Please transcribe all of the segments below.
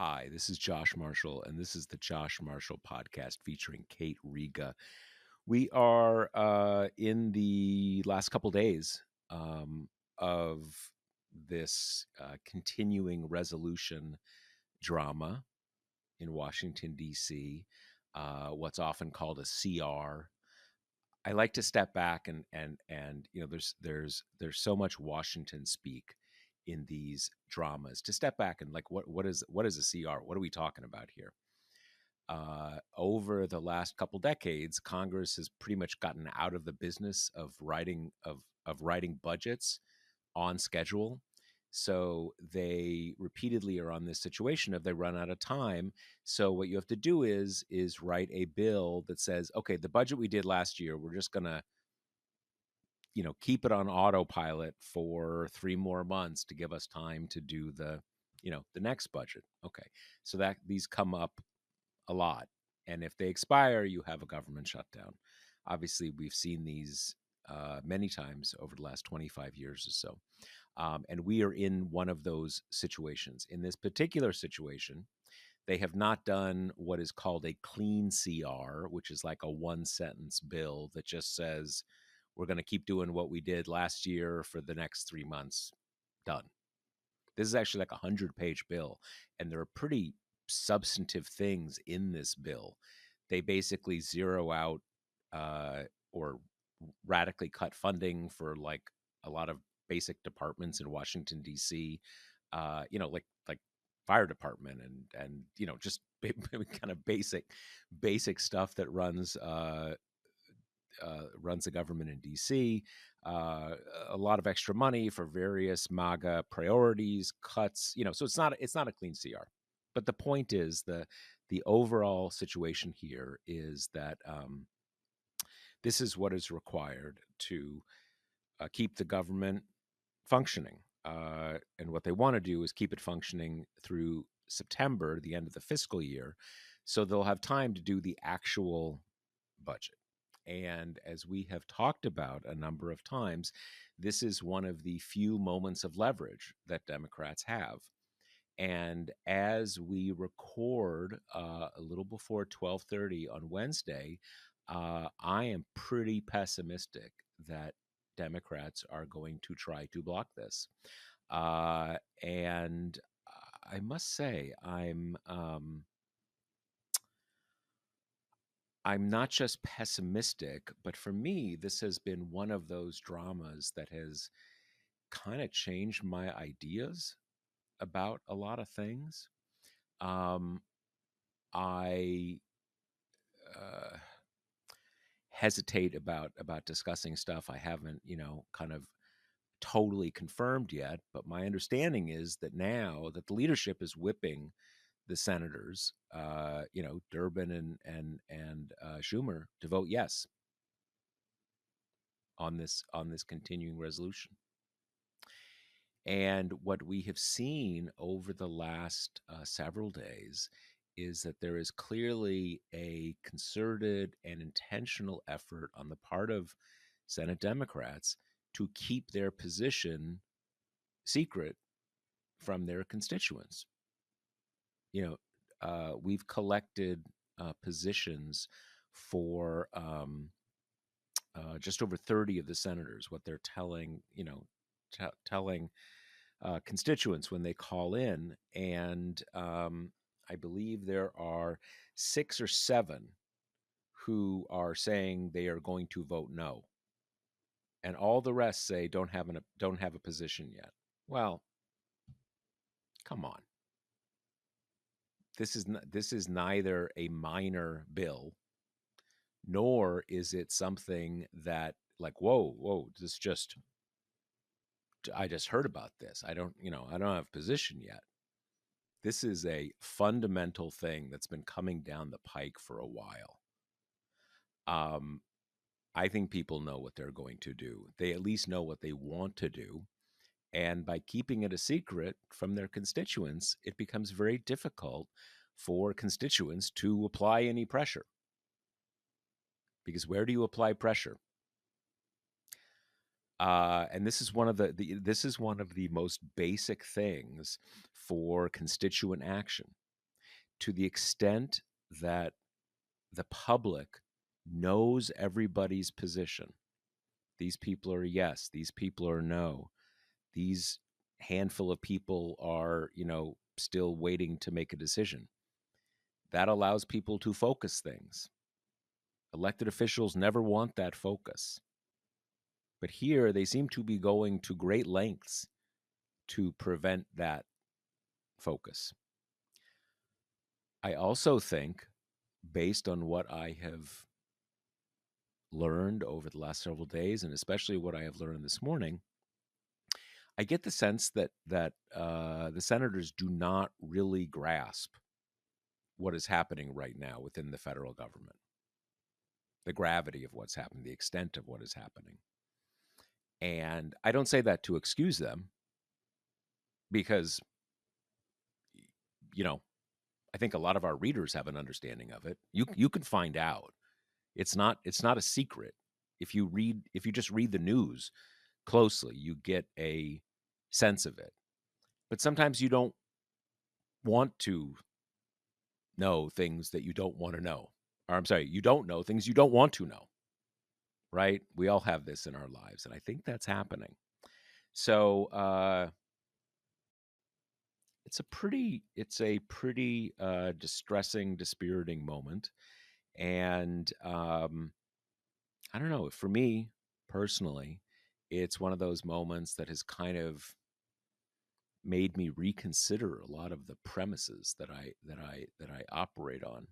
Hi, this is Josh Marshall, and this is the Josh Marshall podcast featuring Kate Riga. We are in the last couple days of this continuing resolution drama in Washington, D.C., what's often called a CR. I like to step back and there's so much Washington speak in these dramas. To step back and like what is a CR? What are we talking about here? Over the last couple decades, Congress has pretty much gotten out of the business of writing budgets on schedule. So they repeatedly are on this situation of they run out of time. So what you have to do is write a bill that says, okay, the budget we did last year, we're just gonna keep it on autopilot for 3 more months to give us time to do the next budget. Okay, so that these come up a lot. And if they expire, you have a government shutdown. Obviously, we've seen these many times over the last 25 years or so. And we are in one of those situations. In this particular situation, they have not done what is called a clean CR, which is like a one sentence bill that just says, we're going to keep doing what we did last year for the next 3 months. Done. This is actually like a 100-page bill, and there are pretty substantive things in this bill. They basically zero out or radically cut funding for like a lot of basic departments in Washington D.C. Like fire department and just kind of basic stuff that runs the government in D.C. Uh, a lot of extra money for various MAGA priorities, cuts. So it's not a clean CR. But the point is the overall situation here is that this is what is required to keep the government functioning. And what they want to do is keep it functioning through September, the end of the fiscal year, so they'll have time to do the actual budget. And as we have talked about a number of times, this is one of the few moments of leverage that Democrats have. And as we record a little before 12:30 on Wednesday, I am pretty pessimistic that Democrats are going to try to block this. And I must say, I'm not just pessimistic, but for me, this has been one of those dramas that has kind of changed my ideas about a lot of things. Um, I uh, hesitate about discussing stuff I haven't, kind of totally confirmed yet. But my understanding is that now that the leadership is whipping the senators, Durbin and Schumer, to vote yes on this continuing resolution. And what we have seen over the last several days is that there is clearly a concerted and intentional effort on the part of Senate Democrats to keep their position secret from their constituents. We've collected positions for just over 30 of the senators, what they're telling constituents when they call in. And I believe there are 6 or 7 who are saying they are going to vote no. And all the rest say don't have a position yet. Well, come on. This is neither a minor bill, nor is it something that like, whoa, I just heard about this. I don't have a position yet. This is a fundamental thing that's been coming down the pike for a while. Um, I think people know what they're going to do. They at least know what they want to do. And by keeping it a secret from their constituents, it becomes very difficult for constituents to apply any pressure. Because where do you apply pressure? And this is one of the most basic things for constituent action. to the extent that the public knows everybody's position, these people are yes, these people are no, these handful of people are, still waiting to make a decision. That allows people to focus things. Elected officials never want that focus. But here they seem to be going to great lengths to prevent that focus. I also think, based on what I have learned over the last several days, and especially what I have learned this morning, I get the sense that the senators do not really grasp what is happening right now within the federal government, the gravity of what's happening, the extent of what is happening. And I don't say that to excuse them, because, you know, I think a lot of our readers have an understanding of it. You can find out. It's not a secret. If you just read the news closely, you get a sense of it. But sometimes you don't want to know things that you don't want to know. Or I'm sorry, you don't know things you don't want to know. Right? We all have this in our lives, and I think that's happening. So it's a pretty distressing, dispiriting moment, and I don't know. For me personally, it's one of those moments that has kind of made me reconsider a lot of the premises that I operate on.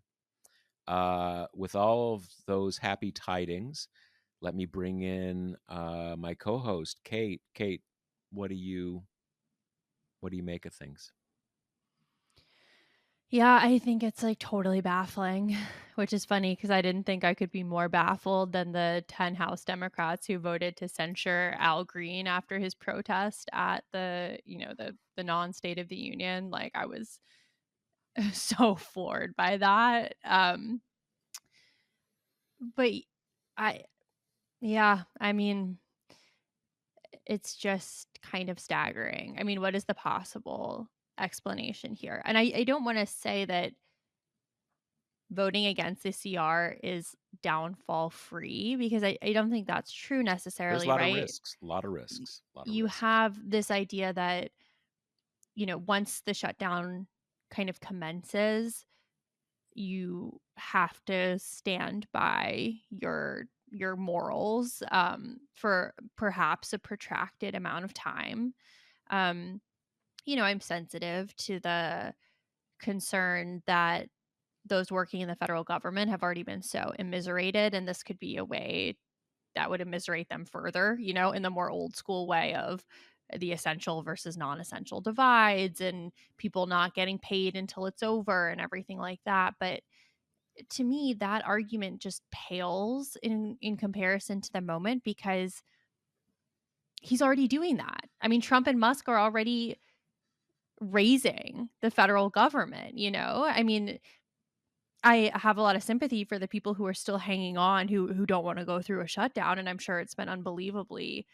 With all of those happy tidings, let me bring in my co-host, Kate. Kate, what do you make of things? Yeah, I think it's like totally baffling, which is funny because I didn't think I could be more baffled than the 10 House Democrats who voted to censure Al Green after his protest at the non-State of the Union. Like I was so floored by that. But I yeah, I mean, it's just kind of staggering. I mean, what is the possible explanation here? And I don't want to say that voting against the CR is downfall free because I don't think that's true There's a necessarily, lot of right? risks, a lot of Y- risks, a lot of You risks. have this idea that, once the shutdown kind of commences, you have to stand by your morals for perhaps a protracted amount of time. Um, I'm sensitive to the concern that those working in the federal government have already been so immiserated, and this could be a way that would immiserate them further, in the more old school way of the essential versus non-essential divides and people not getting paid until it's over and everything like that. But to me, that argument just pales in comparison to the moment because he's already doing that. I mean, Trump and Musk are already raising the federal government. I mean, I have a lot of sympathy for the people who are still hanging on, who don't wanna go through a shutdown, and I'm sure it's been unbelievably,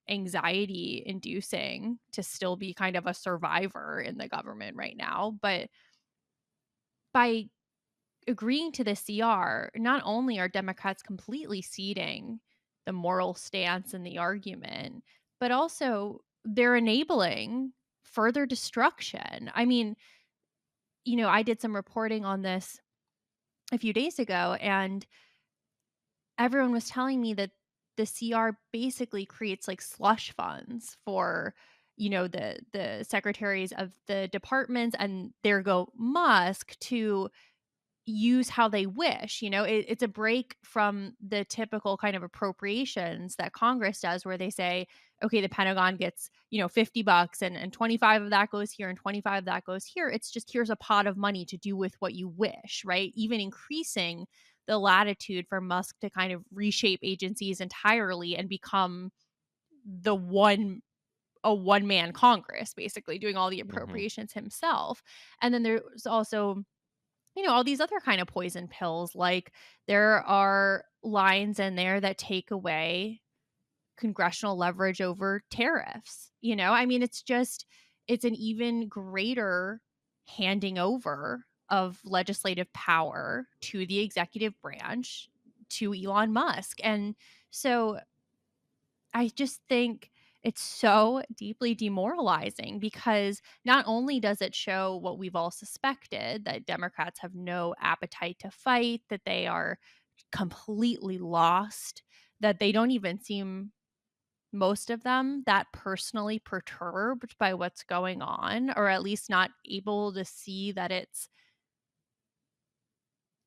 anxiety inducing to still be kind of a survivor in the government right now, but by agreeing to the CR, not only are Democrats completely ceding the moral stance and the argument, but also they're enabling further destruction. I mean, I did some reporting on this a few days ago, and everyone was telling me that the CR basically creates like slush funds for the secretaries of the departments, and there go Musk to use how they wish. It's a break from the typical kind of appropriations that Congress does, where they say, okay, the Pentagon gets, $50 and 25 of that goes here and 25 of that goes here. It's just, here's a pot of money to do with what you wish, right? Even increasing the latitude for Musk to kind of reshape agencies entirely and become the a one man Congress, basically doing all the Hmm. appropriations himself. And then there's also all these other kind of poison pills. Like there are lines in there that take away congressional leverage over tariffs. I mean, it's an even greater handing over of legislative power to the executive branch to Elon Musk. And so I just think it's so deeply demoralizing because not only does it show what we've all suspected, that Democrats have no appetite to fight, that they are completely lost, that they don't even seem, most of them, that personally perturbed by what's going on, or at least not able to see that it's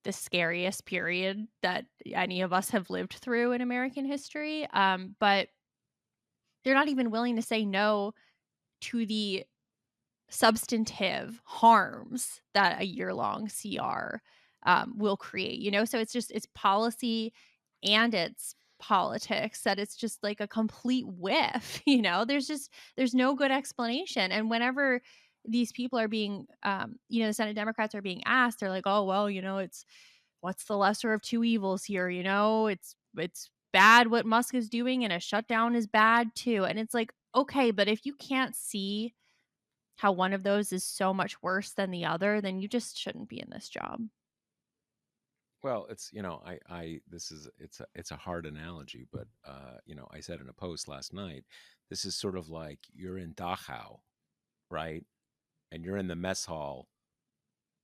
the scariest period that any of us have lived through in American history. But they're not even willing to say no to the substantive harms that a year-long CR will create, you know? So it's just, it's policy and it's politics, that it's just like a complete whiff, you know? There's no good explanation. And whenever these people are being, the Senate Democrats are being asked, they're like, oh, well, it's, what's the lesser of two evils here? It's bad what Musk is doing, and a shutdown is bad too. And it's like, okay, but if you can't see how one of those is so much worse than the other, then you just shouldn't be in this job. Well, it's I this is it's a hard analogy, but I said in a post last night, this is sort of like you're in Dachau, right? And you're in the mess hall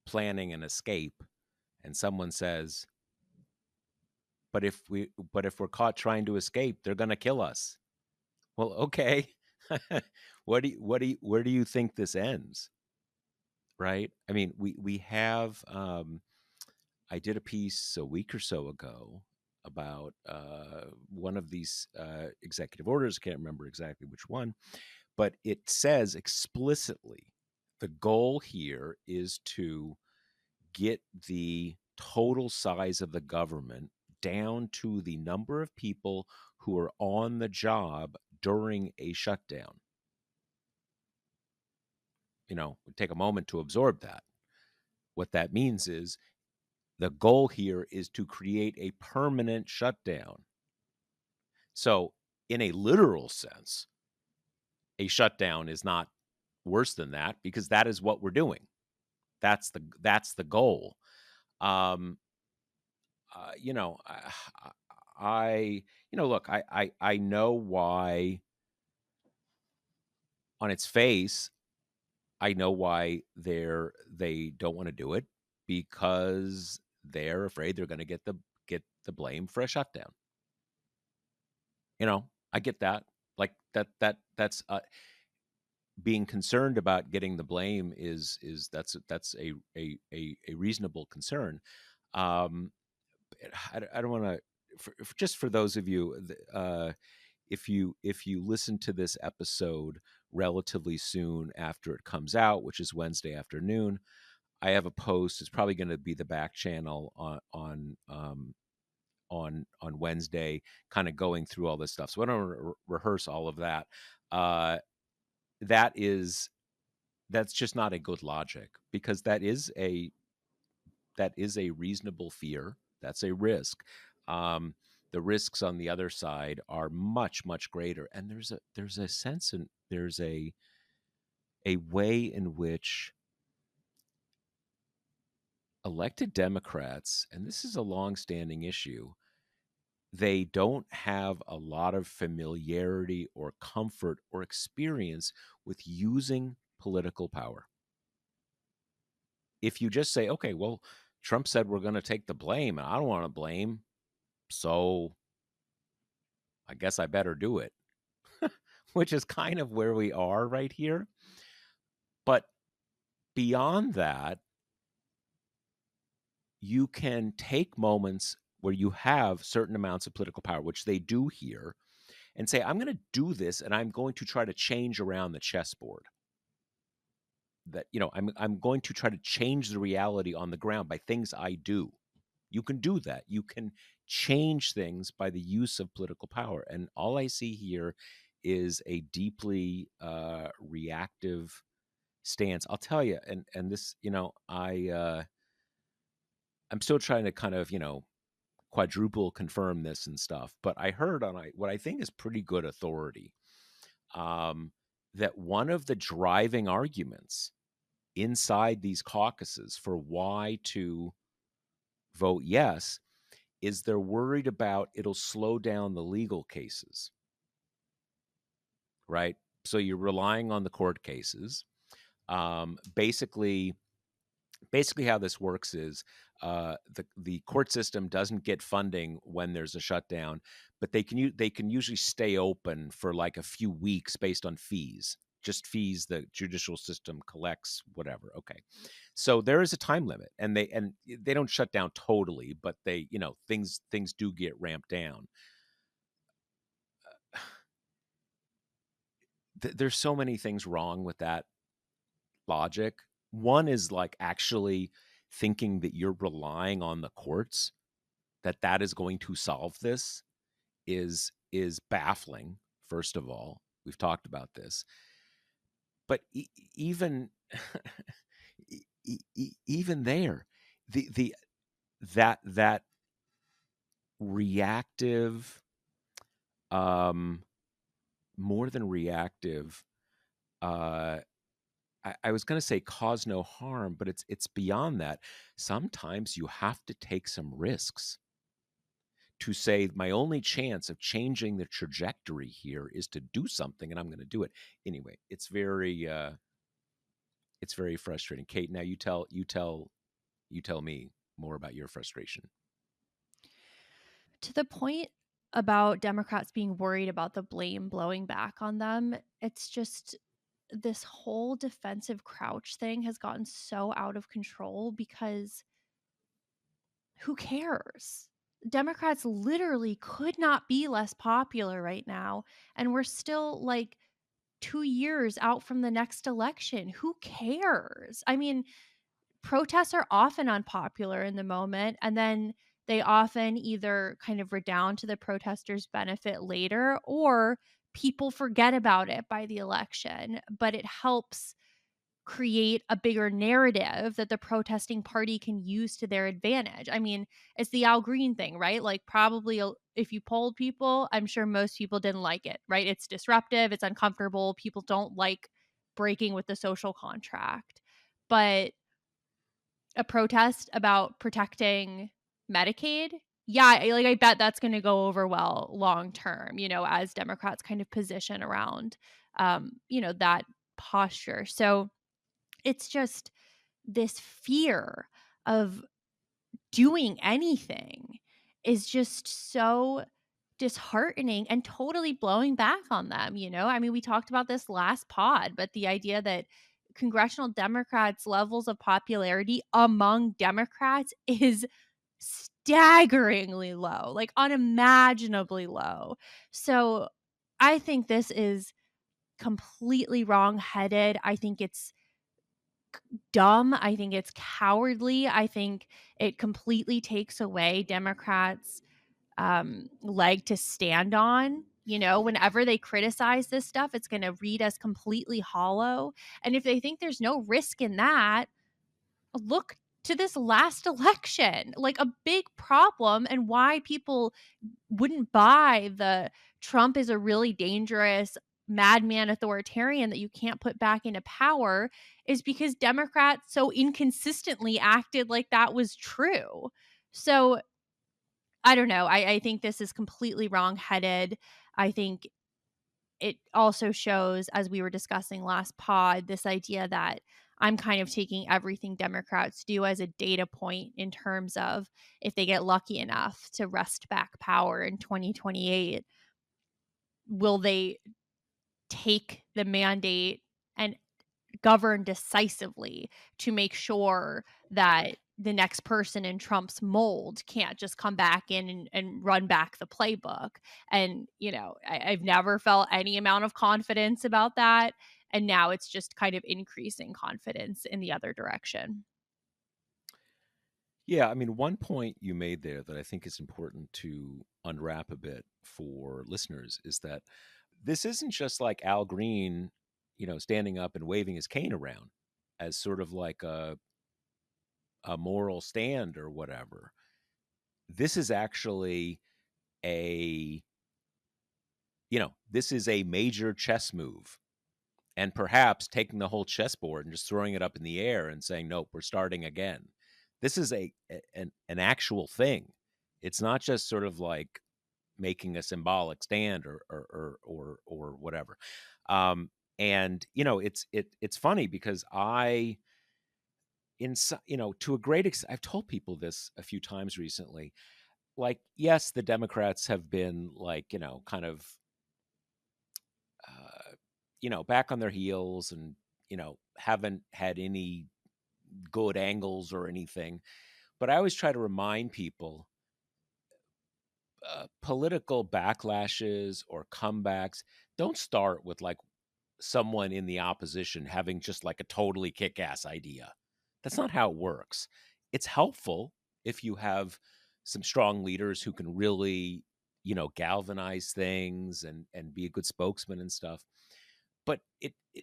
planning an escape, and someone says, but if we're caught trying to escape, they're going to kill us." Well, okay. Where do you think this ends? Right? I mean, we have I did a piece a week or so ago about one of these executive orders. Can't remember exactly which one, but it says explicitly the goal here is to get the total size of the government down to the number of people who are on the job during a shutdown. Take a moment to absorb that. What that means is the goal here is to create a permanent shutdown. So, in a literal sense, a shutdown is not worse than that because that is what we're doing. That's the goal. Um, uh, you know, look, I know why on its face, I know why they don't want to do it because they're afraid they're going to get the blame for a shutdown. I get that. Like that's being concerned about getting the blame that's a reasonable concern. Um, I don't want to. Just for those of you, if you listen to this episode relatively soon after it comes out, which is Wednesday afternoon, I have a post. It's probably going to be the back channel on Wednesday, kind of going through all this stuff. So I don't rehearse all of that. Uh, that is that's just not a good logic because that is a reasonable fear. That's a risk. Um, the risks on the other side are much greater, and there's a sense and there's a way in which elected Democrats, and this is a long-standing issue, they don't have a lot of familiarity or comfort or experience with using political power. If you just say, okay, well, Trump said we're going to take the blame, and I don't want to blame, so I guess I better do it, which is kind of where we are right here. But beyond that, you can take moments where you have certain amounts of political power, which they do here, and say, I'm going to do this and I'm going to try to change around the chessboard. That, I'm going to try to change the reality on the ground by things I do. You can do that. You can change things by the use of political power. And all I see here is a deeply reactive stance. I'll tell you, and this, I'm still trying to kind of, quadruple confirm this and stuff. But I heard on what I think is pretty good authority, that one of the driving arguments inside these caucuses for why to vote yes is they're worried about it'll slow down the legal cases, right? So you're relying on the court cases. Basically, how this works is the court system doesn't get funding when there's a shutdown, but they can usually stay open for like a few weeks based on fees, just fees the judicial system collects, whatever. Okay, so there is a time limit, and they don't shut down totally, but they things do get ramped down. There's so many things wrong with that logic. One is like actually thinking that you're relying on the courts, that is going to solve this is baffling. First of all, we've talked about this, but even even there, the that reactive, um more than reactive, uh I was going to say cause no harm, but it's beyond that. Sometimes you have to take some risks to say my only chance of changing the trajectory here is to do something, and I'm going to do it anyway. It's very frustrating. Kate, now you tell me more about your frustration. To the point about Democrats being worried about the blame blowing back on them, it's just this whole defensive crouch thing has gotten so out of control because who cares? Democrats literally could not be less popular right now, and we're still like 2 years out from the next election. Who cares? I mean, protests are often unpopular in the moment, and then they often either kind of redound to the protesters' benefit later, or people forget about it by the election. But it helps create a bigger narrative that the protesting party can use to their advantage. I mean, it's the Al Green thing, right? Like, probably if you polled people, I'm sure most people didn't like it, right? It's disruptive, it's uncomfortable. People don't like breaking with the social contract. But a protest about protecting Medicaid, yeah, I bet that's going to go over well long term, as Democrats kind of position around, that posture. So it's just this fear of doing anything is just so disheartening and totally blowing back on them. I mean, we talked about this last pod, but the idea that congressional Democrats' levels of popularity among Democrats is staggeringly low, like unimaginably low. So I think this is completely wrong-headed. I think it's dumb. I think it's cowardly. I think it completely takes away Democrats' leg to stand on. Whenever they criticize this stuff, it's going to read as completely hollow. And if they think there's no risk in that, look to this last election, like a big problem, and why people wouldn't buy the Trump is a really dangerous madman authoritarian that you can't put back into power is because Democrats so inconsistently acted like that was true. So I don't know. I think this is completely wrong-headed. I think it also shows, as we were discussing last pod, this idea that I'm kind of taking everything Democrats do as a data point in terms of if they get lucky enough to wrest back power in 2028, will they take the mandate and govern decisively to make sure that the next person in Trump's mold can't just come back in and run back the playbook. And, I've never felt any amount of confidence about that. And now it's just kind of increasing confidence in the other direction. Yeah, I mean, one point you made there that I think is important to unwrap a bit for listeners is that this isn't just like Al Green, standing up and waving his cane around as sort of like a moral stand or whatever. This is actually a, this is a major chess move and perhaps taking the whole chessboard and just throwing it up in the air and saying, "Nope, we're starting again." This is an actual thing. It's not just sort of like making a symbolic stand or whatever. Um, and it's funny because to a great extent, I've told people this a few times recently. Like, yes, the Democrats have been like, kind of back on their heels and, haven't had any good angles or anything. But I always try to remind people political backlashes or comebacks don't start with like someone in the opposition having just like a totally kick ass idea. That's not how it works. It's helpful if you have some strong leaders who can really, galvanize things and be a good spokesman and stuff. But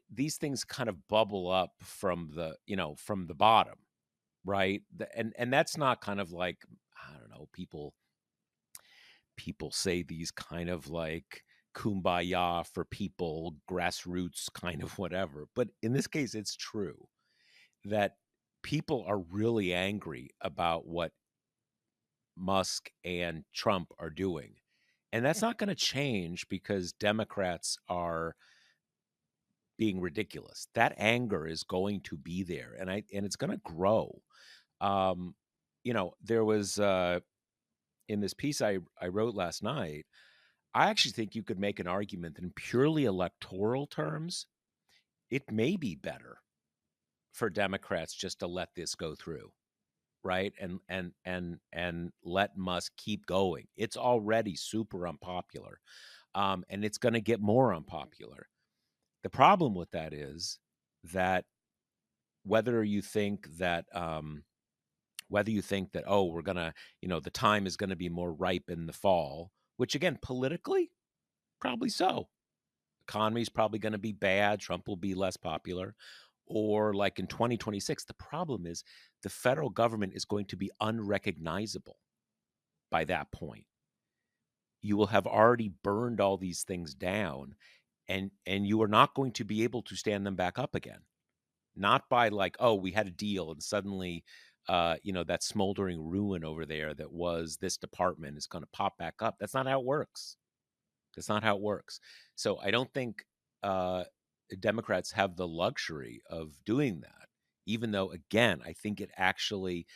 these things kind of bubble up from the bottom, right? And that's not kind of like, I don't know, people say these kind of like kumbaya for people, grassroots kind of whatever. But in this case, it's true that people are really angry about what Musk and Trump are doing. And that's not going to change because Democrats are being ridiculous. That anger is going to be there and it's going to grow. Um, there was in this piece I wrote last night, I actually think you could make an argument that in purely electoral terms, it may be better for Democrats just to let this go through, right? And let Musk keep going. It's already super unpopular, and it's going to get more unpopular. The problem with that is that whether you think that oh, we're gonna the time is going to be more ripe in the fall, which again politically probably so, economy's probably going to be bad, Trump will be less popular, or like in 2026, the problem is the federal government is going to be unrecognizable by that point. You will have already burned all these things down and you are not going to be able to stand them back up again. Not by like, oh, we had a deal and suddenly that smoldering ruin over there that was this department is going to pop back up. That's not how it works. That's not how it works. So I don't think uh, Democrats have the luxury of doing that. Even though, again, I think it actually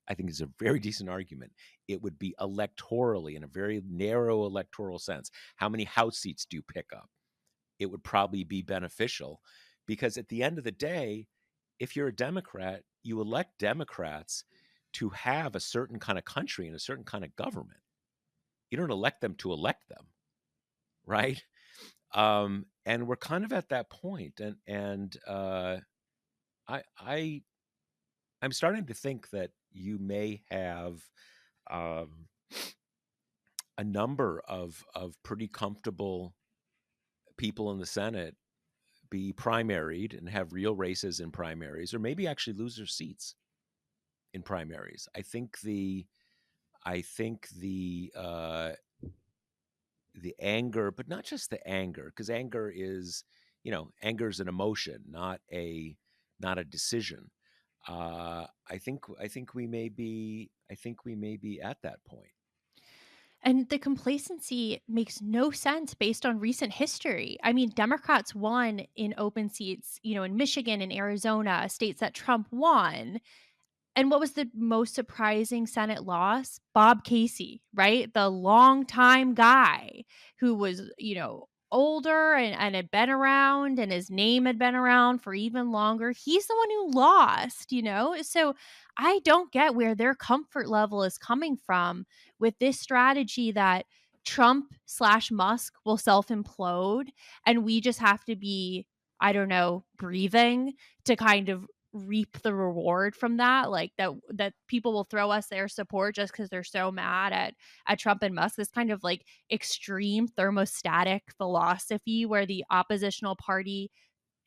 I think it's a very decent argument. It would be electorally, in a very narrow electoral sense. How many House seats do you pick up? It would probably be beneficial because at the end of the day, if you're a Democrat, you elect Democrats to have a certain kind of country and a certain kind of government. You don't elect them to elect them, right? And we're kind of at that point, and I I I'm starting to think that you may have um, a number of pretty comfortable people in the Senate be primaried and have real races in primaries, or maybe actually lose their seats in primaries. I think the anger, but not just the anger, because anger is an emotion, not a decision. I think we may be at that point. And the complacency makes no sense based on recent history. I mean, Democrats won in open seats, in Michigan and Arizona, states that Trump won. And what was the most surprising Senate loss? Bob Casey, right? The longtime guy who was, older and had been around and his name had been around for even longer. He's the one who lost. So I don't get where their comfort level is coming from with this strategy that Trump/Musk will self implode and we just have to be, I don't know, breathing to kind of reap the reward from that, like that people will throw us their support just because they're so mad at Trump and Musk. This kind of like extreme thermostatic philosophy where the oppositional party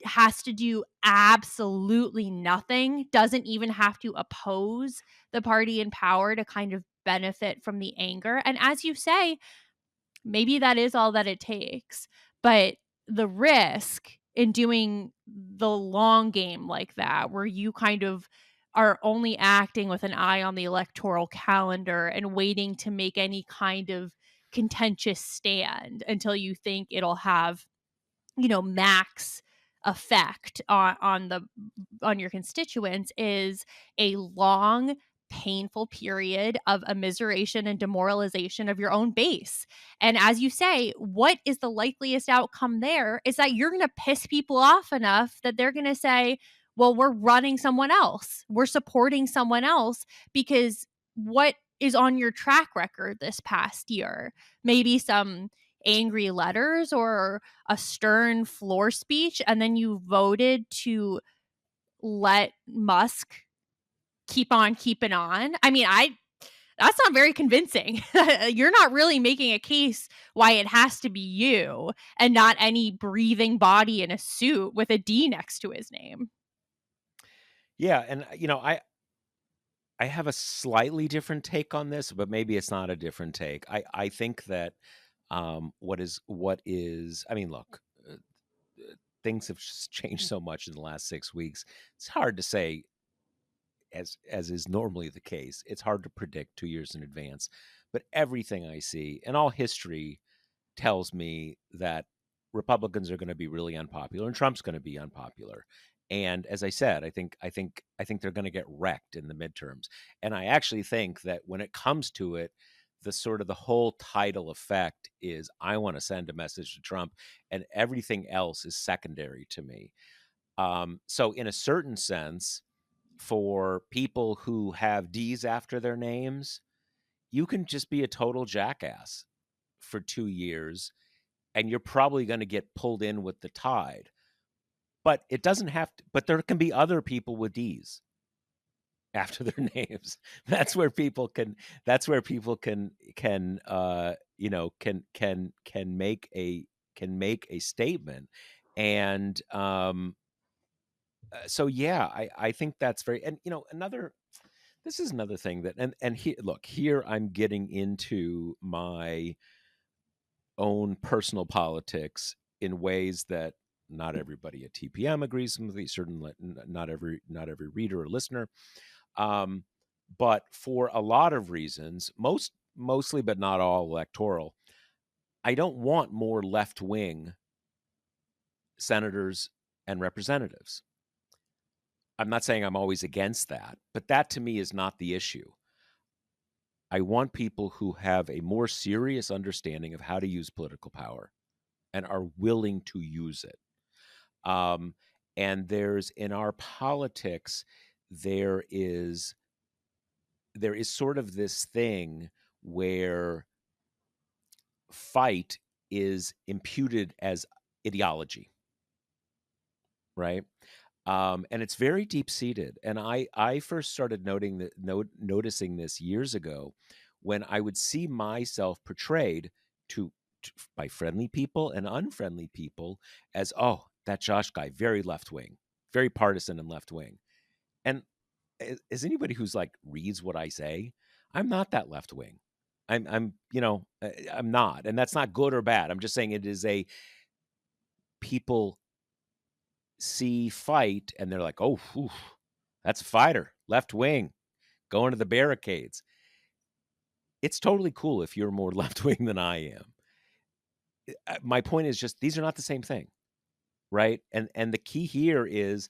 has to do absolutely nothing, doesn't even have to oppose the party in power to kind of benefit from the anger. And as you say, maybe that is all that it takes, but the risk in doing the long game like that, where you kind of are only acting with an eye on the electoral calendar and waiting to make any kind of contentious stand until you think it'll have, max effect on your constituents, is a long, painful period of immiseration and demoralization of your own base. And as you say, what is the likeliest outcome there is that you're going to piss people off enough that they're going to say, well, we're running someone else. We're supporting someone else because what is on your track record this past year? Maybe some angry letters or a stern floor speech, and then you voted to let Musk keep on keeping on. I mean, I that's not very convincing. You're not really making a case why it has to be you and not any breathing body in a suit with a D next to his name. Yeah, and I have a slightly different take on this, but maybe it's not a different take. I think that what is I mean, look, things have changed so much in the last 6 weeks. It's hard to say, as is normally the case. It's hard to predict 2 years in advance. But everything I see and all history tells me that Republicans are going to be really unpopular and Trump's going to be unpopular. And as I said, I think they're going to get wrecked in the midterms. And I actually think that when it comes to it, the whole tidal effect is I want to send a message to Trump, and everything else is secondary to me. So in a certain sense, for people who have D's after their names, you can just be a total jackass for 2 years and you're probably going to get pulled in with the tide. But it doesn't have to, but there can be other people with D's after their names. That's where people can make a statement. And so yeah, I think that's very, and another, this is another thing that, and here, look, here I'm getting into my own personal politics in ways that not everybody at TPM agrees with me. Certainly, not every reader or listener. Um, but for a lot of reasons, mostly, but not all, electoral, I don't want more left wing senators and representatives. I'm not saying I'm always against that, but that to me is not the issue. I want people who have a more serious understanding of how to use political power and are willing to use it. Um, and there's in our politics, there is there is sort of this thing where fight is imputed as ideology, right? And it's very deep seated. And I first started noticing this years ago when I would see myself portrayed to by friendly people and unfriendly people as, oh, that Josh guy, very left wing, very partisan and left wing. And as anybody who's like reads what I say, I'm not that left wing. I'm not, and that's not good or bad. I'm just saying it is a people see fight and they're like, oh, whew, that's a fighter, left wing, going to the barricades. It's totally cool if you're more left wing than I am. My point is just these are not the same thing, right? And the key here is,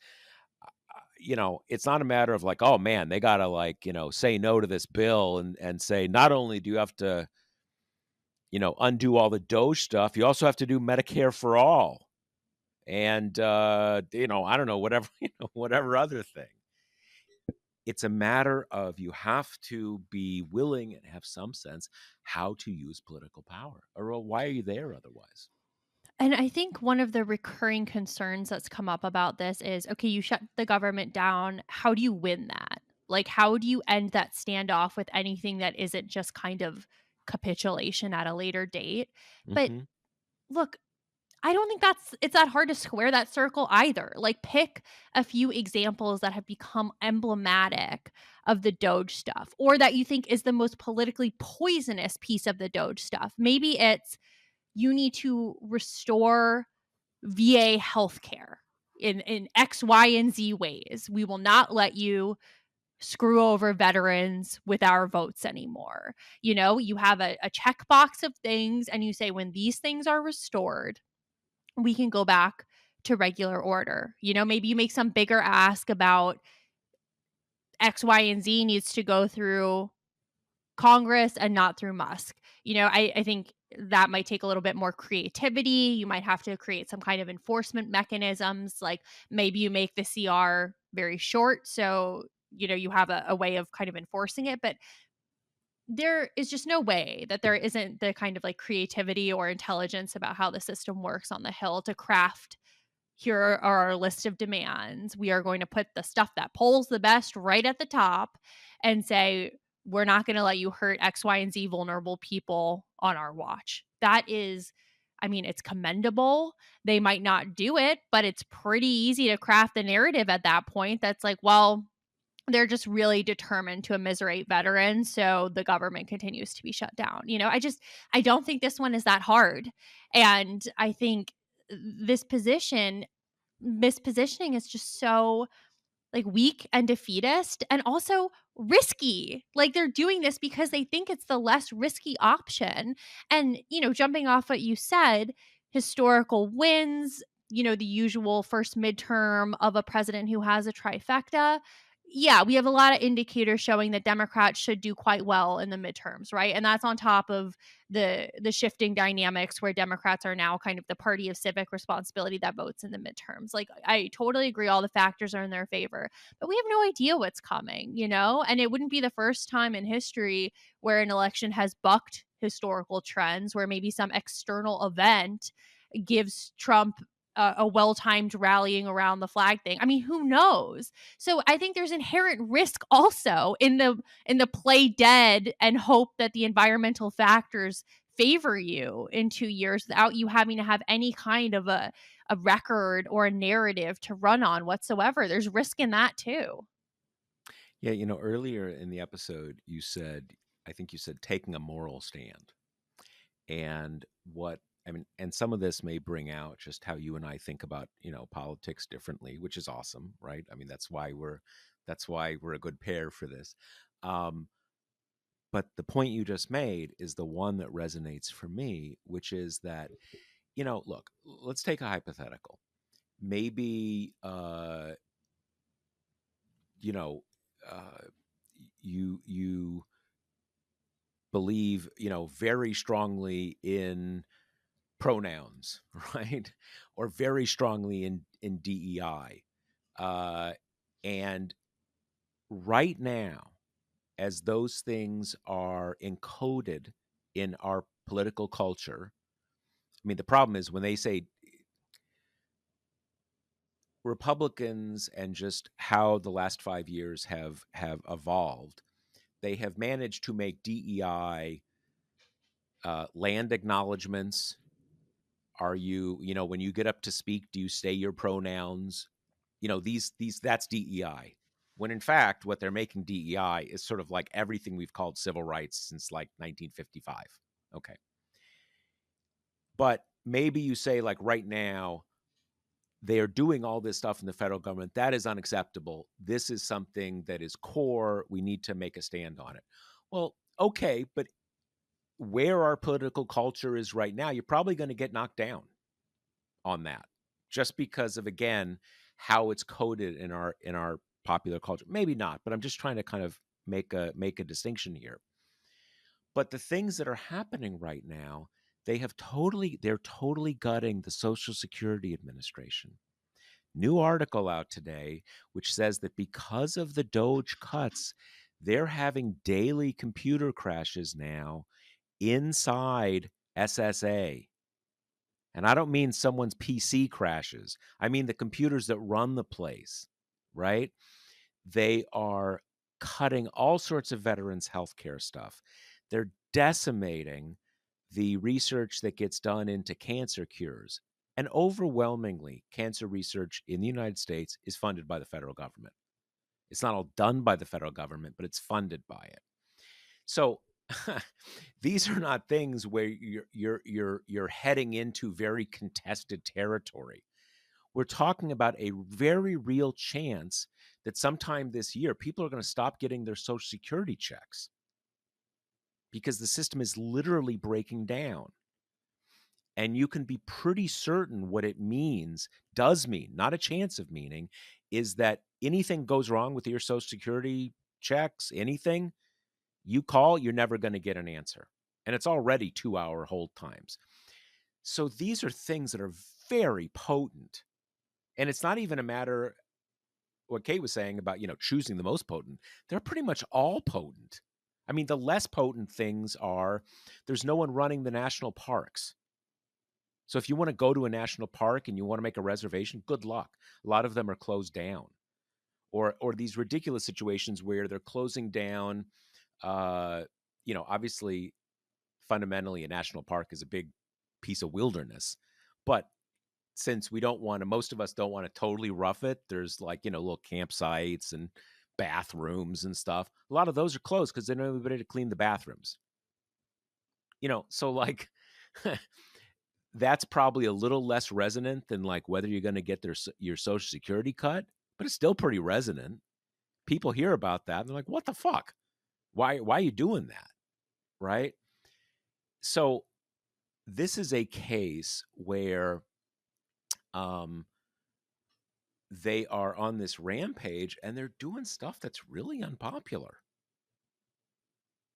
it's not a matter of like, oh man, they gotta like, say no to this bill and say not only do you have to, undo all the Doge stuff, you also have to do Medicare for all. And I don't know, whatever, whatever other thing. It's a matter of you have to be willing and have some sense how to use political power, or why are you there otherwise? And I think one of the recurring concerns that's come up about this is, okay, you shut the government down. How do you win that? Like, how do you end that standoff with anything that isn't just kind of capitulation at a later date? But Hmm. look, I don't think it's that hard to square that circle either. Like, pick a few examples that have become emblematic of the Doge stuff, or that you think is the most politically poisonous piece of the Doge stuff. Maybe it's you need to restore VA healthcare in X, Y, and Z ways. We will not let you screw over veterans with our votes anymore. You know, you have a checkbox of things, and you say, when these things are restored, we can go back to regular order. You know, maybe you make some bigger ask about X, Y, and Z needs to go through Congress and not through Musk. You know, I think that might take a little bit more creativity. You might have to create some kind of enforcement mechanisms. Like maybe you make the CR very short. So, you know, you have a way of kind of enforcing it. But there is just no way that there isn't the kind of like creativity or intelligence about how the system works on the Hill to craft, here are our list of demands. We are going to put the stuff that polls the best right at the top and say, we're not going to let you hurt X, Y, and Z vulnerable people on our watch. That is, I mean, it's commendable. They might not do it, but it's pretty easy to craft the narrative at that point that's like, well, they're just really determined to immiserate veterans, so the government continues to be shut down. You know, I don't think this one is that hard. And I think this mispositioning is just so like weak and defeatist and also risky. Like they're doing this because they think it's the less risky option. And, you know, jumping off what you said, historical wins, you know, the usual first midterm of a president who has a trifecta. Yeah, we have a lot of indicators showing that Democrats should do quite well in the midterms, right? And that's on top of the shifting dynamics where Democrats are now kind of the party of civic responsibility that votes in the midterms. Like I totally agree all the factors are in their favor, but we have no idea what's coming, you know? And it wouldn't be the first time in history where an election has bucked historical trends, where maybe some external event gives Trump a well-timed rallying around the flag thing. I mean, who knows? So I think there's inherent risk also in the play dead and hope that the environmental factors favor you in 2 years without you having to have any kind of a record or a narrative to run on whatsoever. There's risk in that too. Yeah, you know, earlier in the episode, you said, I think you said taking a moral stand. And what, I mean, and some of this may bring out just how you and I think about, you know, politics differently, which is awesome, right? I mean, that's why we're a good pair for this. Um, but the point you just made is the one that resonates for me, which is that, you know, look, let's take a hypothetical. Maybe, you know, uh, you believe, you know, very strongly in pronouns, right? Or very strongly in DEI. Uh, and right now, as those things are encoded in our political culture, I mean, the problem is when they say Republicans and just how the last 5 years have evolved, they have managed to make DEI land acknowledgments. Are you, you know, when you get up to speak, do you say your pronouns? You know, these that's DEI. When in fact, what they're making DEI is sort of like everything we've called civil rights since like 1955. Okay. But maybe you say, like, right now, they are doing all this stuff in the federal government. That is unacceptable. This is something that is core. We need to make a stand on it. Well, okay, but where our political culture is right now, you're probably going to get knocked down on that just because of, again, how it's coded in our popular culture. Maybe not, but I'm just trying to kind of make a distinction here. But the things that are happening right now, they're totally gutting the Social Security Administration. New article out today which says that because of the Doge cuts, they're having daily computer crashes now inside SSA. And I don't mean someone's PC crashes. I mean the computers that run the place, right? They are cutting all sorts of veterans' healthcare stuff. They're decimating the research that gets done into cancer cures. And overwhelmingly, cancer research in the United States is funded by the federal government. It's not all done by the federal government, but it's funded by it. So these are not things where you're heading into very contested territory. We're talking about a very real chance that sometime this year people are going to stop getting their social security checks because the system is literally breaking down. And you can be pretty certain what it means, does mean, not a chance of meaning, is that anything goes wrong with your social security checks, anything you call, you're never going to get an answer. And it's already 2-hour hold times. So these are things that are very potent. And it's not even a matter what Kate was saying about, choosing the most potent. They're pretty much all potent. I mean, the less potent things are there's no one running the national parks. So if you want to go to a national park and you want to make a reservation, good luck. A lot of them are closed down. Or these ridiculous situations where they're closing down. Obviously, fundamentally, a national park is a big piece of wilderness. But since we don't want to, most of us don't want to totally rough it, there's little campsites and bathrooms and stuff. A lot of those are closed because they don't have anybody to clean the bathrooms. So that's probably a little less resonant than whether you're going to get your social security cut, but it's still pretty resonant. People hear about that and they're like, what the fuck? Why are you doing that? Right? So this is a case where they are on this rampage and they're doing stuff that's really unpopular.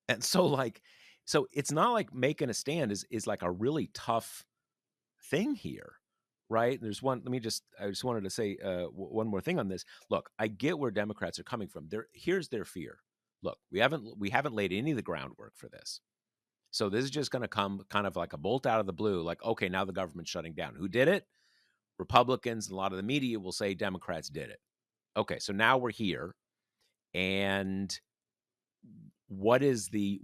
And so it's not like making a stand is like a really tough thing here, right? I just wanted to say one more thing on this. Look, I get where Democrats are coming from. Here's their fear. Look, we haven't laid any of the groundwork for this. So this is just going to come kind of like a bolt out of the blue, like, okay, now the government's shutting down. Who did it? Republicans and a lot of the media will say Democrats did it. Okay, so now we're here. And what is the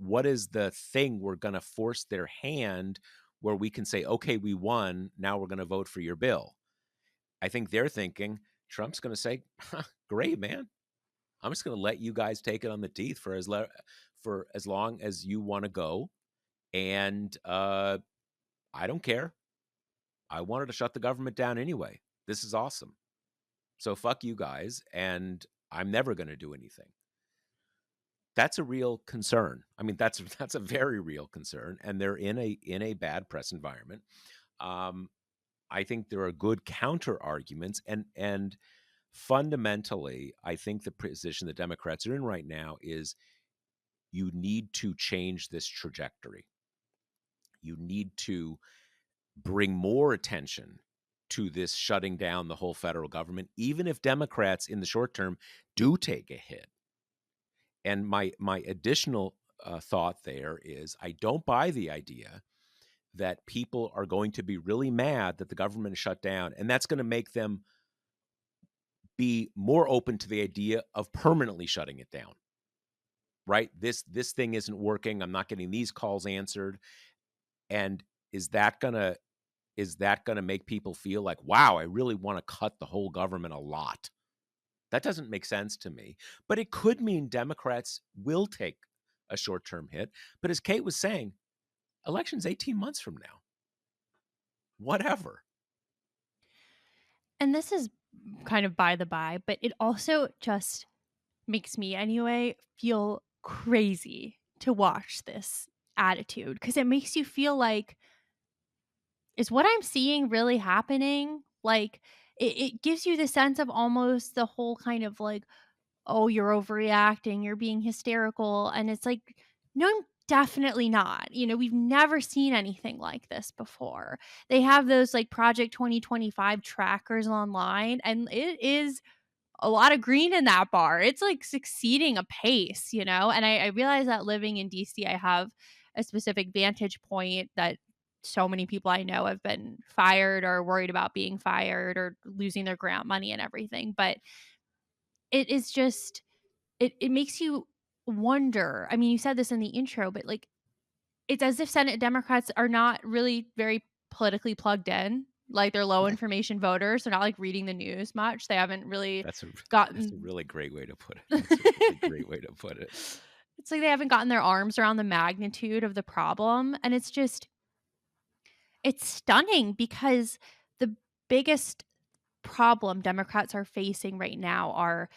thing we're going to force their hand where we can say, okay, we won, now we're going to vote for your bill? I think they're thinking Trump's going to say, great, man, I'm just going to let you guys take it on the teeth for as long as you want to go. And I don't care. I wanted to shut the government down anyway. This is awesome. So fuck you guys. And I'm never going to do anything. That's a real concern. I mean, that's a very real concern, and they're in a bad press environment. I think there are good counter arguments, and fundamentally, I think the position the Democrats are in right now is you need to change this trajectory. You need to bring more attention to this shutting down the whole federal government, even if Democrats in the short term do take a hit. And my additional thought there is I don't buy the idea that people are going to be really mad that the government is shut down, and that's going to make them be more open to the idea of permanently shutting it down. Right? This thing isn't working. I'm not getting these calls answered. And is that gonna make people feel like, wow, I really want to cut the whole government a lot? That doesn't make sense to me. But it could mean Democrats will take a short-term hit. But as Kate was saying, election's 18 months from now. Whatever. And this is kind of by the by, but it also just makes me anyway feel crazy to watch this attitude, because it makes you feel like, is what I'm seeing really happening? Like, it gives you the sense of almost the whole kind of like, oh, you're overreacting, you're being hysterical. And it's like, no, I'm definitely not. We've never seen anything like this before. They have those like Project 2025 trackers online, and it is a lot of green in that bar. It's like succeeding apace. And I realize that living in DC, I have a specific vantage point that so many people I know have been fired or worried about being fired or losing their grant money and everything. But it is just, it makes you wonder. I mean, you said this in the intro, but like, it's as if Senate Democrats are not really very politically plugged in. Like, they're low information voters. They're not like reading the news much. They haven't really That's a gotten really great way to put it. That's a really great way to put it. It's like they haven't gotten their arms around the magnitude of the problem, and it's stunning because the biggest problem Democrats are facing right now are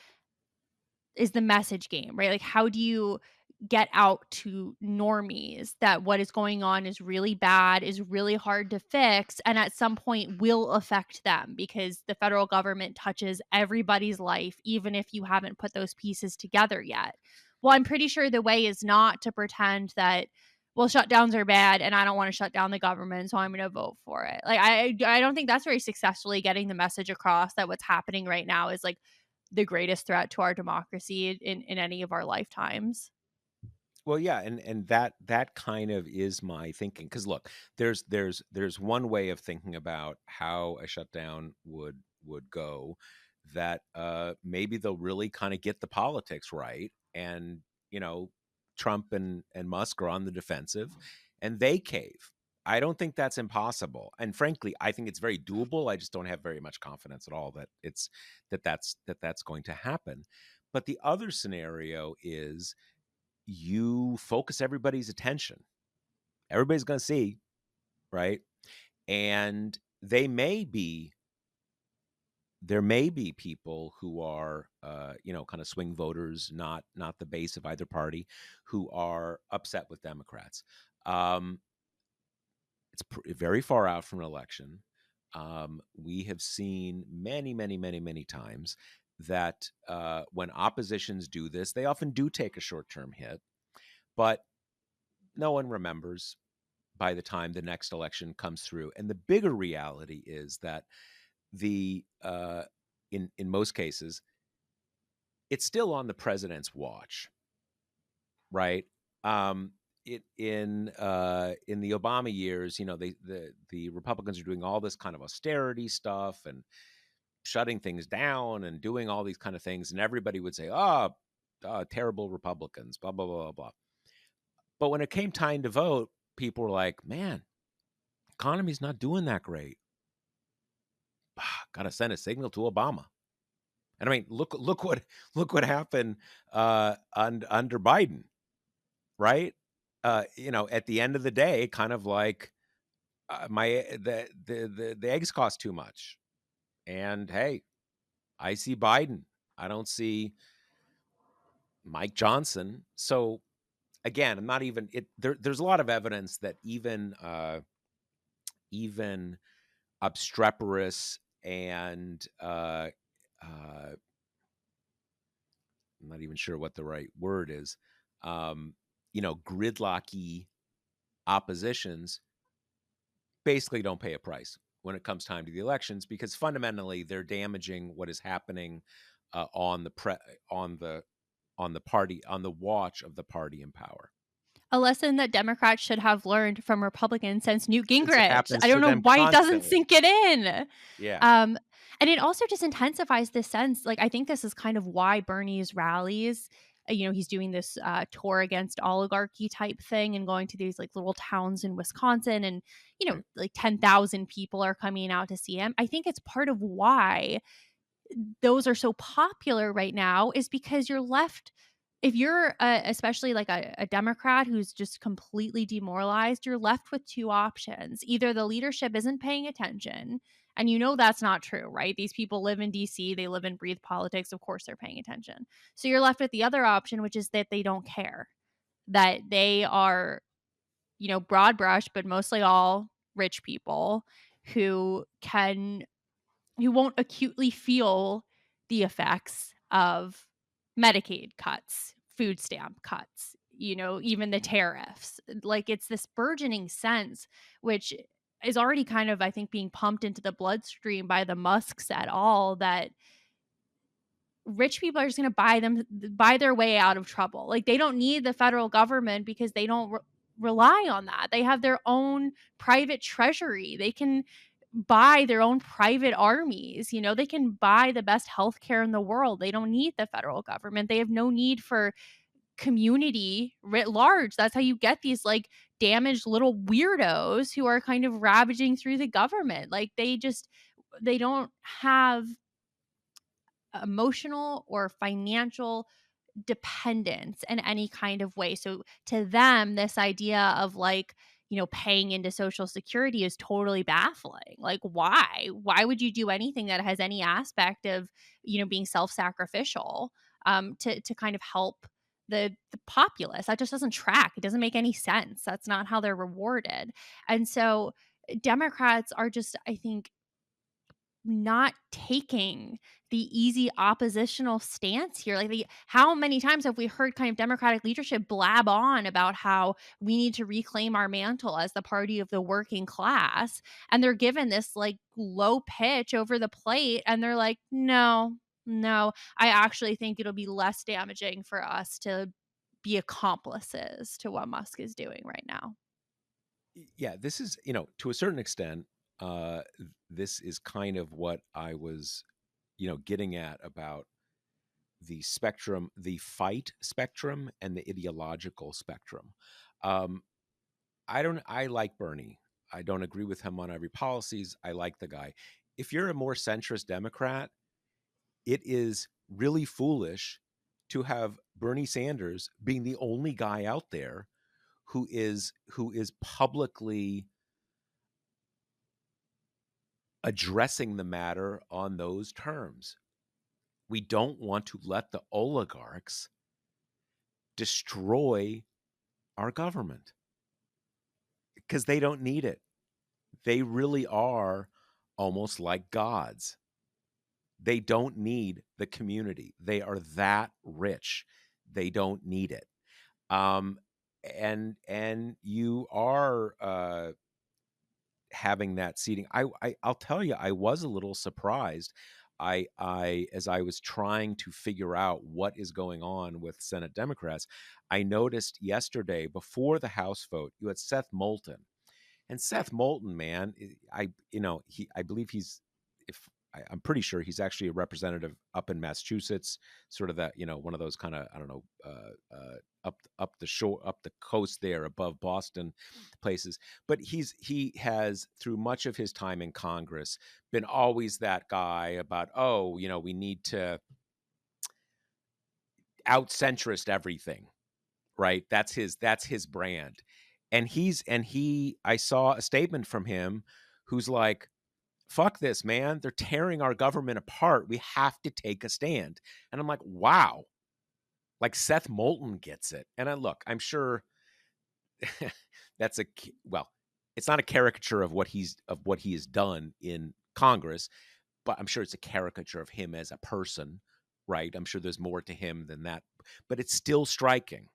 is the message game, right? Like, how do you get out to normies that what is going on is really bad, is really hard to fix, and at some point will affect them because the federal government touches everybody's life, even if you haven't put those pieces together yet. Well, I'm pretty sure the way is not to pretend that, well, shutdowns are bad and I don't want to shut down the government, so I'm going to vote for it. Like, I don't think that's very successfully getting the message across that what's happening right now is like the greatest threat to our democracy in any of our lifetimes. Well, yeah, and that kind of is my thinking. Because look, there's one way of thinking about how a shutdown would go, that maybe they'll really kind of get the politics right, and you know, Trump and Musk are on the defensive, and they cave. I don't think that's impossible, and frankly, I think it's very doable. I just don't have very much confidence at all that that's going to happen. But the other scenario is you focus everybody's attention. Everybody's going to see, right? And there may be people who are, kind of swing voters, not the base of either party, who are upset with Democrats. Um, it's very far out from an election. We have seen many, many, many, many times that when oppositions do this, they often do take a short term hit, but no one remembers by the time the next election comes through. And the bigger reality is that the in most cases, it's still on the president's watch, right? It in the Obama years, the Republicans are doing all this kind of austerity stuff and shutting things down and doing all these kind of things, and everybody would say, "Oh, terrible Republicans," blah blah blah blah blah. But when it came time to vote, people were like, "Man, economy's not doing that great. Got to send a signal to Obama." And I mean, look what happened under Biden, right? At the end of the day, kind of like my the eggs cost too much, and hey, I see Biden. I don't see Mike Johnson. So again, I'm not even it. There's a lot of evidence that even obstreperous and I'm not even sure what the right word is, gridlocky oppositions basically don't pay a price when it comes time to the elections, because fundamentally they're damaging what is happening on the party, on the watch of the party in power. A lesson that Democrats should have learned from Republicans since Newt Since it Gingrich. happens I don't to know them why it doesn't constantly. sink it in. Yeah. Um, and it also just intensifies this sense. Like, I think this is kind of why Bernie's rallies, he's doing this tour against oligarchy type thing and going to these like little towns in Wisconsin, and Right. like 10,000 people are coming out to see him. I think it's part of why those are so popular right now, is because you're left, if you're especially like a Democrat who's just completely demoralized, you're left with two options. Either the leadership isn't paying attention, and that's not true, right? These people live in DC, they live and breathe politics. Of course, they're paying attention. So you're left with the other option, which is that they don't care, that they are, broad brush, but mostly all rich people who can who won't acutely feel the effects of Medicaid cuts, food stamp cuts, even the tariffs. Like, it's this burgeoning sense, which is already kind of, I think, being pumped into the bloodstream by the Musks at all, that rich people are just going to buy their way out of trouble. Like, they don't need the federal government because they don't rely on that. They have their own private treasury. They can buy their own private armies. They can buy the best healthcare in the world. They don't need the federal government. They have no need for community writ large. That's how you get these like damaged little weirdos who are kind of ravaging through the government. Like, they don't have emotional or financial dependence in any kind of way. So to them, this idea of like, paying into Social Security is totally baffling. Like, why? Why would you do anything that has any aspect of, being self-sacrificial, to kind of help the populace? That just doesn't track. It doesn't make any sense. That's not how they're rewarded. And so Democrats are just, I think, not taking the easy oppositional stance here. Like, how many times have we heard kind of Democratic leadership blab on about how we need to reclaim our mantle as the party of the working class? And they're given this like low pitch over the plate, and they're like, no, no, I actually think it'll be less damaging for us to be accomplices to what Musk is doing right now. Yeah, this is, to a certain extent, this is kind of what I was, getting at about the spectrum, the fight spectrum and the ideological spectrum. Um, I like Bernie. I don't agree with him on every policies. I like the guy. If you're a more centrist Democrat, it is really foolish to have Bernie Sanders being the only guy out there who is publicly addressing the matter on those terms. We don't want to let the oligarchs destroy our government because they don't need it. They really are almost like gods. They don't need the community. They are that rich. They don't need it. Um, and you are having that seating. I'll tell you, I was a little surprised. I as I was trying to figure out what is going on with Senate Democrats, I noticed yesterday before the House vote, you had Seth Moulton. And Seth Moulton, man, I believe he's, if I'm pretty sure he's actually a representative up in Massachusetts, sort of that, one of those kind of, I don't know, up the shore, up the coast there above Boston places. But he has, through much of his time in Congress, been always that guy about, oh, we need to out centrist everything, right? That's his brand. And I saw a statement from him who's like, fuck this, man. They're tearing our government apart. We have to take a stand. And I'm like, wow. Like Seth Moulton gets it. And I'm sure that's well, it's not a caricature of what he has done in Congress, but I'm sure it's a caricature of him as a person, right? I'm sure there's more to him than that. But it's still striking,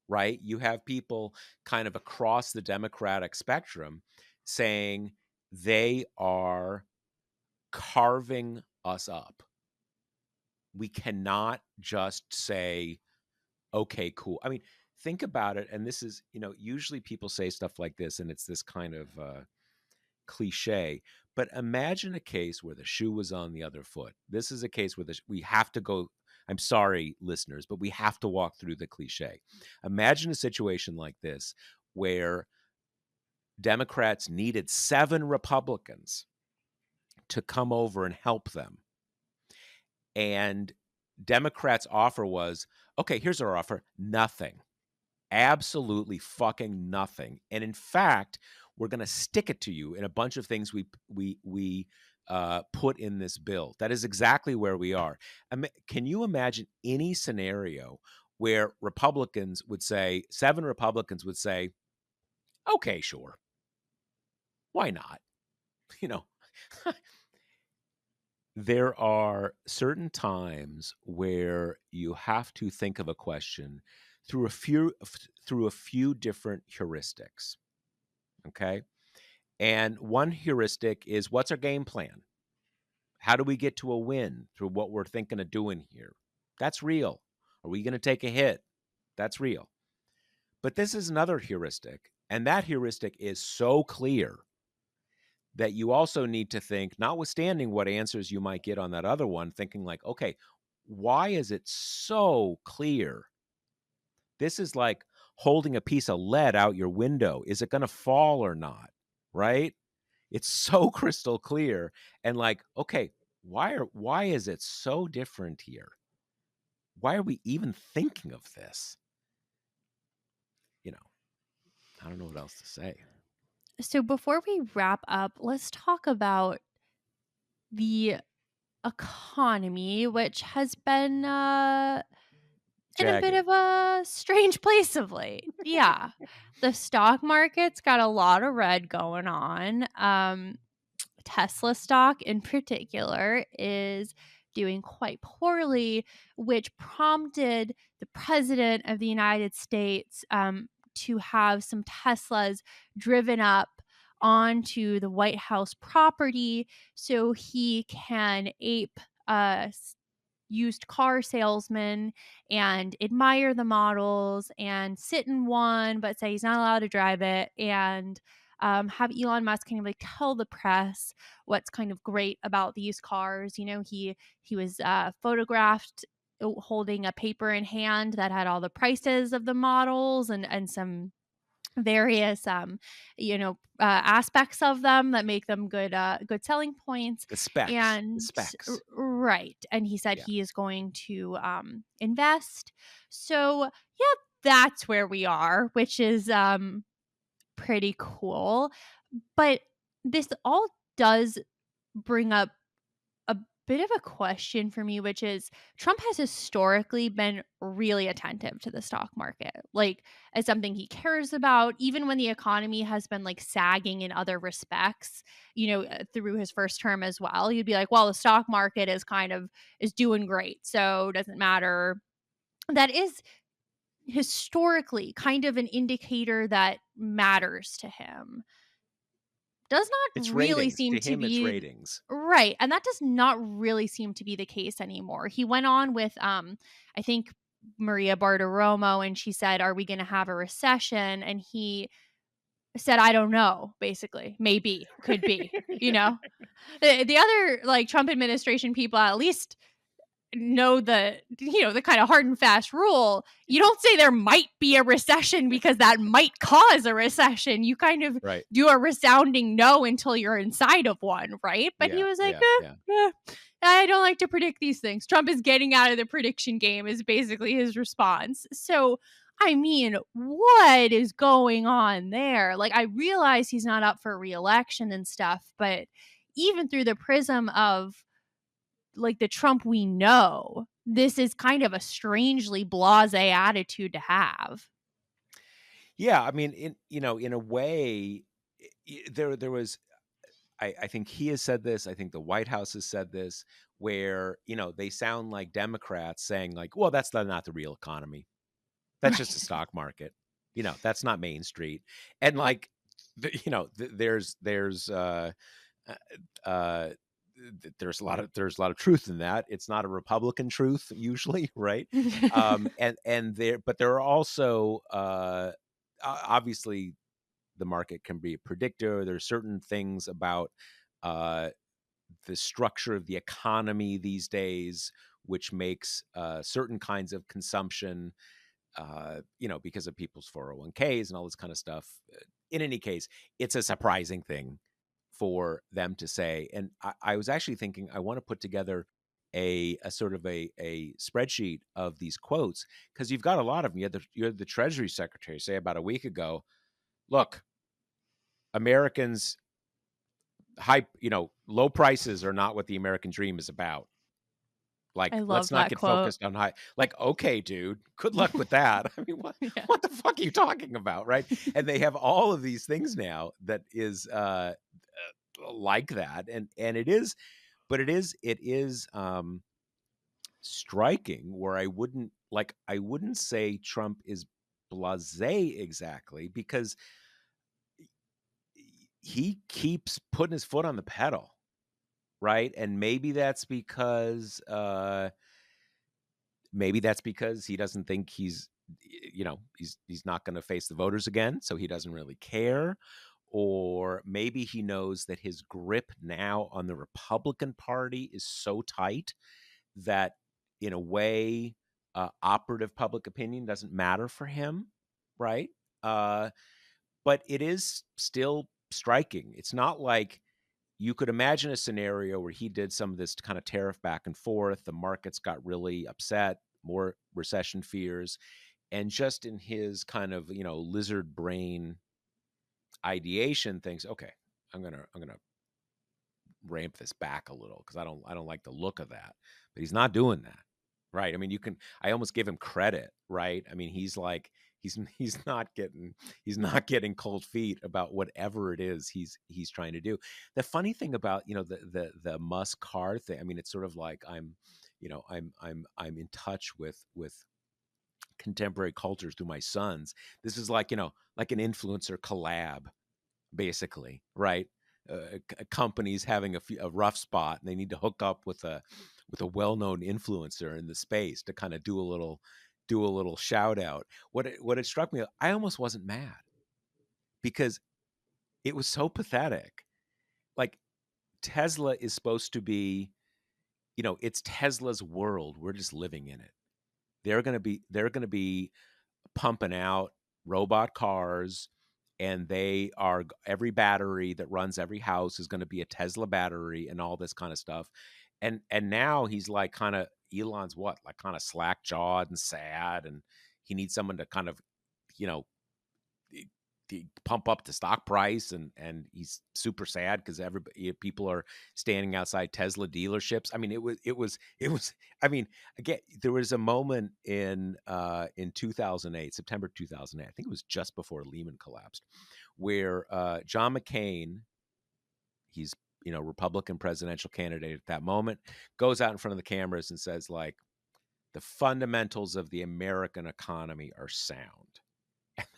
right? You have people kind of across the Democratic spectrum saying they are carving us up. We cannot just say, okay, cool. I mean, think about it. And this is, usually people say stuff like this, and it's this kind of cliche. But imagine a case where the shoe was on the other foot. This is a case where we have to go. I'm sorry, listeners, but we have to walk through the cliche. Imagine a situation like this where Democrats needed 7 Republicans to come over and help them. And Democrats' offer was, okay, here's our offer, nothing. Absolutely fucking nothing. And in fact, we're going to stick it to you in a bunch of things we put in this bill. That is exactly where we are. Can you imagine any scenario where Republicans would say, 7 Republicans would say, okay, sure, why not? You know, there are certain times where you have to think of a question through a few different heuristics. Okay. And one heuristic is, what's our game plan? How do we get to a win through what we're thinking of doing here? That's real. Are we going to take a hit? That's real. But this is another heuristic. And that heuristic is so clear that you also need to think, notwithstanding what answers you might get on that other one, thinking like, okay, why is it so clear? This is like holding a piece of lead out your window. Is it going to fall or not? Right? It's so crystal clear. And like, okay, why is it so different here? why are we even thinking of this? You know, I don't know what else to say. So before we wrap up, let's talk about the economy, which has been in a bit Jagged. of a strange place of late. Yeah. The stock market's got a lot of red going on. Tesla stock in particular is doing quite poorly, which prompted the president of the United States to have some Teslas driven up onto the White House property so he can ape used car salesman and admire the models and sit in one, but say he's not allowed to drive it. And have Elon Musk kind of like tell the press what's kind of great about these cars. You know, he was photographed holding a paper in hand that had all the prices of the models and some various aspects of them that make them good selling points. The specs. The And specs. right, and he said Yeah. he is going to invest. So yeah, that's where we are, which is pretty cool. But this all does bring up a bit of a question for me, which is Trump has historically been really attentive to the stock market, like as something he cares about, even when the economy has been like sagging in other respects, through his first term as well. You'd be like, well, the stock market is doing great. So it doesn't matter. That is historically kind of an indicator that matters to him. Does not It's really ratings. seem To to him, it's be ratings. right, and that does not really seem to be the case anymore. He went on with, I think Maria Bartiromo, and she said, "Are we gonna have a recession?" And he said, "I don't know," basically. Maybe, could be, you know? The other, like, Trump administration people at least know the kind of hard and fast rule. You don't say there might be a recession because that might cause a recession. You kind of Right. do a resounding no until you're inside of one, right? But he Yeah. was like, Yeah. Yeah. I don't like to predict these things. Trump is getting out of the prediction game is basically his response. So I mean, what is going on there? Like, I realize he's not up for reelection and stuff, but even through the prism of like the Trump we know, this is kind of a strangely blasé attitude to have. Yeah. I mean, in a way, there was. I think he has said this. I think the White House has said this, where they sound like Democrats saying like, "Well, that's not the real economy. That's just a Right. stock market. That's not Main Street." And like, uh, uh, there's a lot of truth in that. It's not a Republican truth usually, right? But there are also obviously the market can be a predictor. There's certain things about uh, the structure of the economy these days which makes certain kinds of consumption, because of people's 401ks and all this kind of stuff. In any case, it's a surprising thing for them to say. And I was actually thinking I want to put together a sort of a spreadsheet of these quotes because you've got a lot of them. You had the Treasury Secretary say about a week ago, "Look, Americans low prices are not what the American dream is about. I Like, let's love not that get quote. focused on high." Like, okay, dude, good luck with that. I mean, what Yeah. what the fuck are you talking about, right? And they have all of these things now that is like that, and it is striking where I wouldn't say Trump is blasé exactly because he keeps putting his foot on the pedal, right? And maybe that's because he doesn't think he's not going to face the voters again, so he doesn't really care. Or maybe he knows that his grip now on the Republican Party is so tight that, in a way, operative public opinion doesn't matter for him, right? Uh, but it is still striking. It's not like you could imagine a scenario where he did some of this kind of tariff back and forth. The markets got really upset. more recession fears, and just in his kind of, lizard brain ideation thinks, okay, I'm gonna ramp this back a little because I don't like the look of that. But he's not doing that. Right. I mean, I almost give him credit, right? I mean, he's like he's he's not getting he's not getting cold feet about whatever it is he's trying to do. The funny thing about, the Musk car thing, I mean, it's sort of like I'm in touch with contemporary cultures through my sons. This is like, like an influencer collab, basically, right? Companies having a rough spot, and they need to hook up with a well-known influencer in the space to kind of do a little shout out. What it struck me, I almost wasn't mad because it was so pathetic. Like, Tesla is supposed to be, it's Tesla's world. We're just living in it. They're going to be pumping out robot cars, and every battery that runs every house is going to be a Tesla battery and all this kind of stuff. And now he's like, kind of, Elon's what, like, kind of slack jawed and sad, and he needs someone to kind of, you know pump up the stock price, and he's super sad because everybody, people are standing outside Tesla dealerships. I mean, it was I mean, again, there was a moment in 2008, September 2008, I think it was just before Lehman collapsed, where John McCain, he's, Republican presidential candidate at that moment, goes out in front of the cameras and says, like, the fundamentals of the American economy are sound.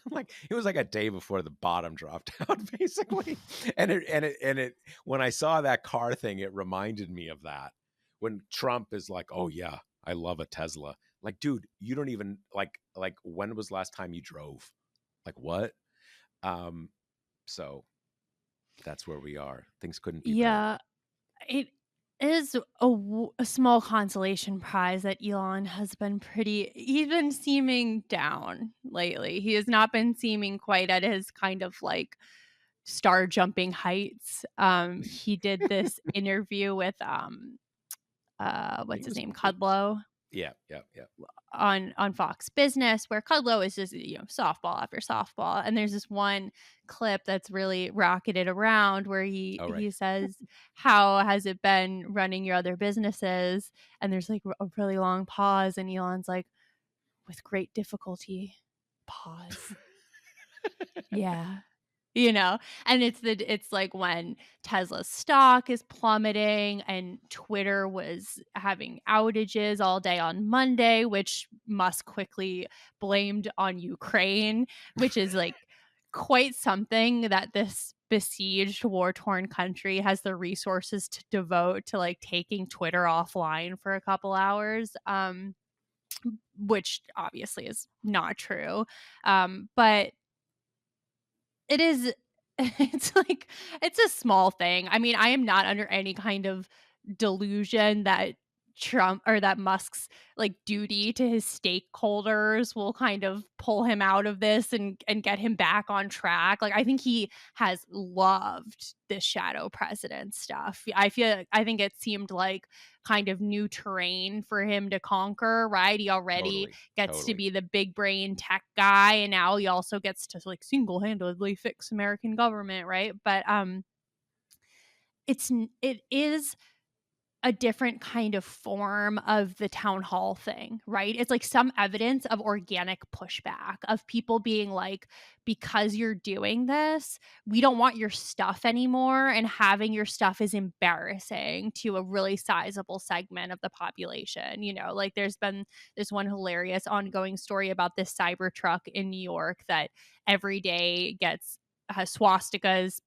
Like, it was like a day before the bottom dropped out, basically. And it when I saw that car thing, it reminded me of that. When Trump is like, "Oh yeah, I love a Tesla." Like, dude, you don't even like when was the last time you drove? Like, what? Um so that's where we are. Things couldn't be better. Yeah, it is a small consolation prize that Elon has been he's been seeming down lately. He has not been seeming quite at his kind of like star jumping heights. He did this interview with I think what's it his was name, it, Kudlow, yeah, yeah, yeah. on Fox Business, where Kudlow is just, softball after softball. And there's this one clip that's really rocketed around where he All right. he says, "How has it been running your other businesses?" And there's like a really long pause, and Elon's like, "With great difficulty." Pause. Yeah. And it's like when Tesla's stock is plummeting and Twitter was having outages all day on Monday, which Musk quickly blamed on Ukraine, which is like quite something that this besieged, war-torn country has the resources to devote to like taking Twitter offline for a couple hours. Which obviously is not true. But it is it's like it's a small thing. I mean, I am not under any kind of delusion that Trump or that Musk's like duty to his stakeholders will kind of pull him out of this and get him back on track. Like, I think he has loved this shadow president stuff. I think it seemed like kind of new terrain for him to conquer, right? He already Totally. gets to Totally. be the big brain tech guy, and now he also gets to like single-handedly fix American government, right? But it is a different kind of form of the town hall thing, right? It's like some evidence of organic pushback, of people being like, because you're doing this, we don't want your stuff anymore. And having your stuff is embarrassing to a really sizable segment of the population. Like there's been this one hilarious ongoing story about this cyber truck in New York that every day has swastikas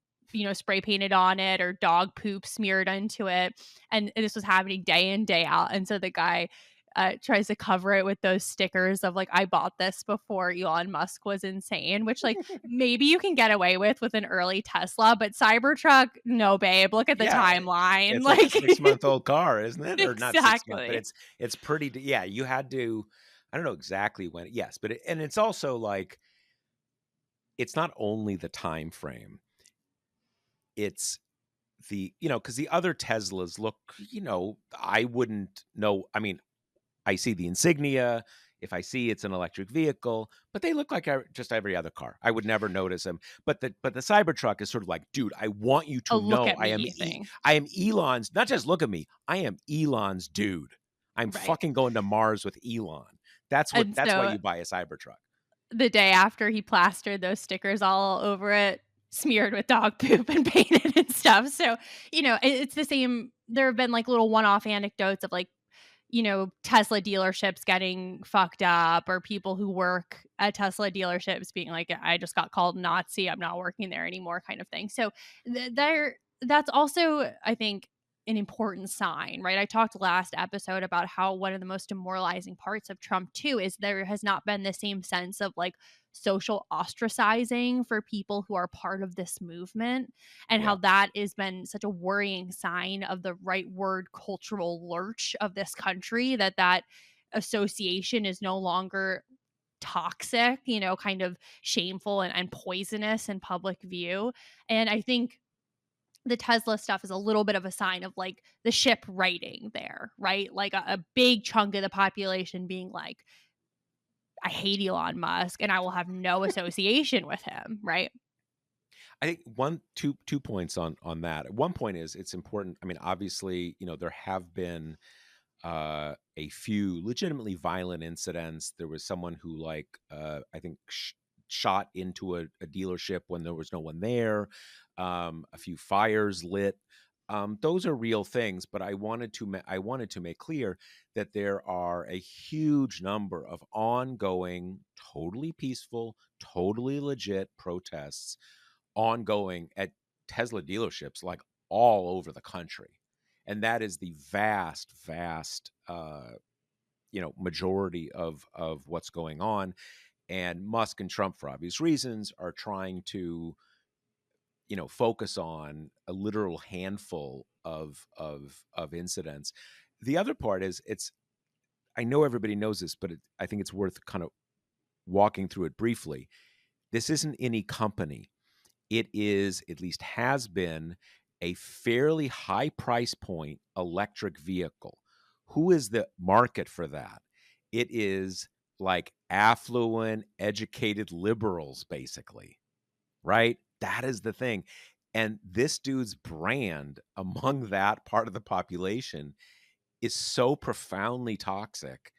spray painted on it or dog poop smeared into it. And this was happening day in, day out. And so the guy tries to cover it with those stickers of like, I bought this before Elon Musk was insane, which like maybe you can get away with an early Tesla, but Cybertruck, no, babe. Look at the Yeah, timeline. it's like a Like, 6-month-old car, isn't it? Or not 6 month, but exactly. it's pretty yeah, you had to, I don't know exactly when. Yes, but and it's also like, it's not only the time frame. It's because the other Teslas look, I wouldn't know. I mean, I see the insignia. If I see it's an electric vehicle, but they look like just every other car. I would never notice them. But the Cybertruck is sort of like, dude, I want you A to look know at me thing. I am Elon's. Not just look at me. I am Elon's dude. I'm Right. fucking going to Mars with Elon. That's what. And That's why so you buy a Cybertruck. the day after he plastered those stickers all over it, smeared with dog poop and painted and stuff. So, it's the same. There have been like little one-off anecdotes of like, Tesla dealerships getting fucked up, or people who work at Tesla dealerships being like, I just got called Nazi, I'm not working there anymore, kind of thing. So that's also, I think, an important sign, right? I talked last episode about how one of the most demoralizing parts of Trump too is there has not been the same sense of like social ostracizing for people who are part of this movement, and how Yeah. that has been such a worrying sign of the rightward cultural lurch of this country, that association is no longer toxic, kind of shameful and poisonous in public view. And I think the Tesla stuff is a little bit of a sign of like the ship righting there, right? Like a big chunk of the population being like, I hate Elon Musk and I will have no association with him, right? I think two points on that. One point is it's important. I mean, obviously, there have been a few legitimately violent incidents. There was someone who, like, I think, shot into a dealership when there was no one there. A few fires lit. Those are real things, but I wanted to make clear that there are a huge number of ongoing, totally peaceful, totally legit protests ongoing at Tesla dealerships, like, all over the country. And that is the vast majority of what's going on. And Musk and Trump, for obvious reasons, are trying to focus on a literal handful of incidents. The other part is, I know everybody knows this, but I think it's worth kind of walking through it briefly. This isn't any company. It is, at least has been, a fairly high price point electric vehicle. Who is the market for that? It is like affluent, educated liberals, basically, right? That is the thing. And this dude's brand among that part of the population is so profoundly toxic.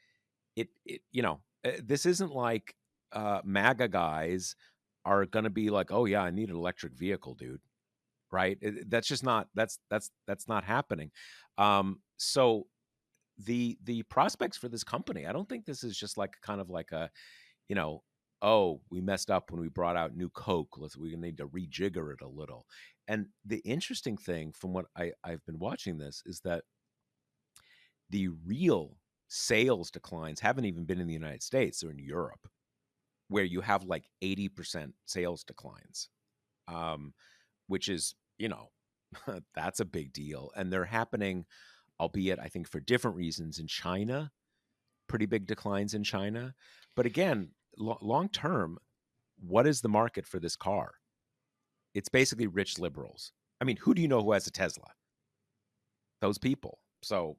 This isn't like MAGA guys are going to be like, oh yeah, I need an electric vehicle, dude. Right? That's just not, that's not happening. So the prospects for this company, I don't think this is just like kind of like a, you know, oh, we messed up when we brought out new Coke. We need to rejigger it a little. And the interesting thing from what I've been watching this is that the real sales declines haven't even been in the United States. They're in Europe, where you have like 80% sales declines, which is, that's a big deal. And they're happening, albeit I think for different reasons, in China, pretty big declines in China. But again, long term, what is the market for this car? It's basically rich liberals. I mean, who do you know who has a Tesla? Those people. So,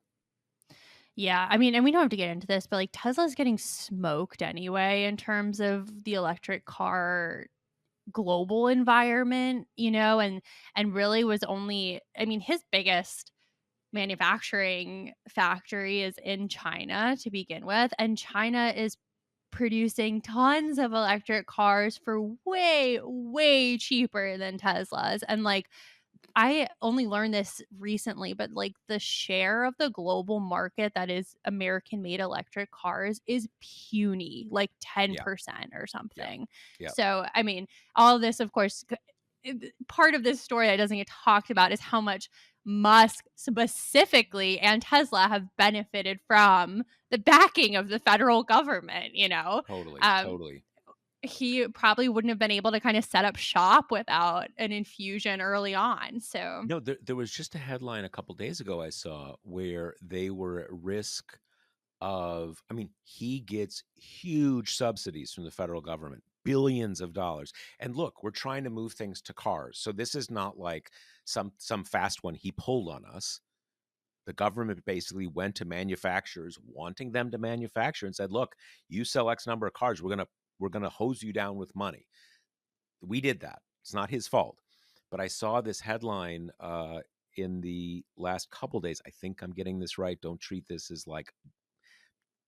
Yeah, I mean, and we don't have to get into this, but like Tesla's getting smoked anyway in terms of the electric car global environment, and really was only, I mean, his biggest manufacturing factory is in China to begin with, and China is producing tons of electric cars for way, way cheaper than Teslas. And like, I only learned this recently, but like the share of the global market that is American made electric cars is puny, like yeah, 10% or yeah, something. yeah, So, I mean, all of this, of course, part of this story that doesn't get talked about is how much Musk specifically and Tesla have benefited from the backing of the federal government. totally, Um, totally. he probably wouldn't have been able to kind of set up shop without an infusion early on. So, No, there was just a headline a couple days ago I saw where they were at risk of, I mean, he gets huge subsidies from the federal government, billions of dollars. And look, we're trying to move things to cars. So this is not like some fast one he pulled on us. The government basically went to manufacturers wanting them to manufacture and said, look, you sell X number of cars, we're gonna hose you down with money. We did that. It's not his fault. But I saw this headline in the last couple days. I think I'm getting this right. Don't treat this as like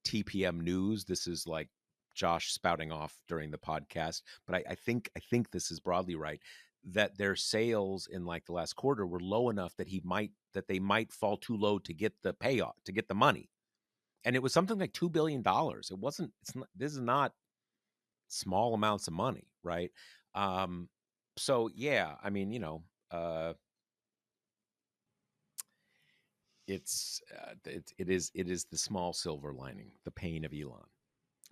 TPM news. This is like Josh spouting off during the podcast. But I think this is broadly right, that their sales in like the last quarter were low enough that they might fall too low to get the payoff, to get the money. And it was something like $2 billion. It wasn't, this is not small amounts of money, right? So yeah, I mean, it is the small silver lining, the pain of Elon.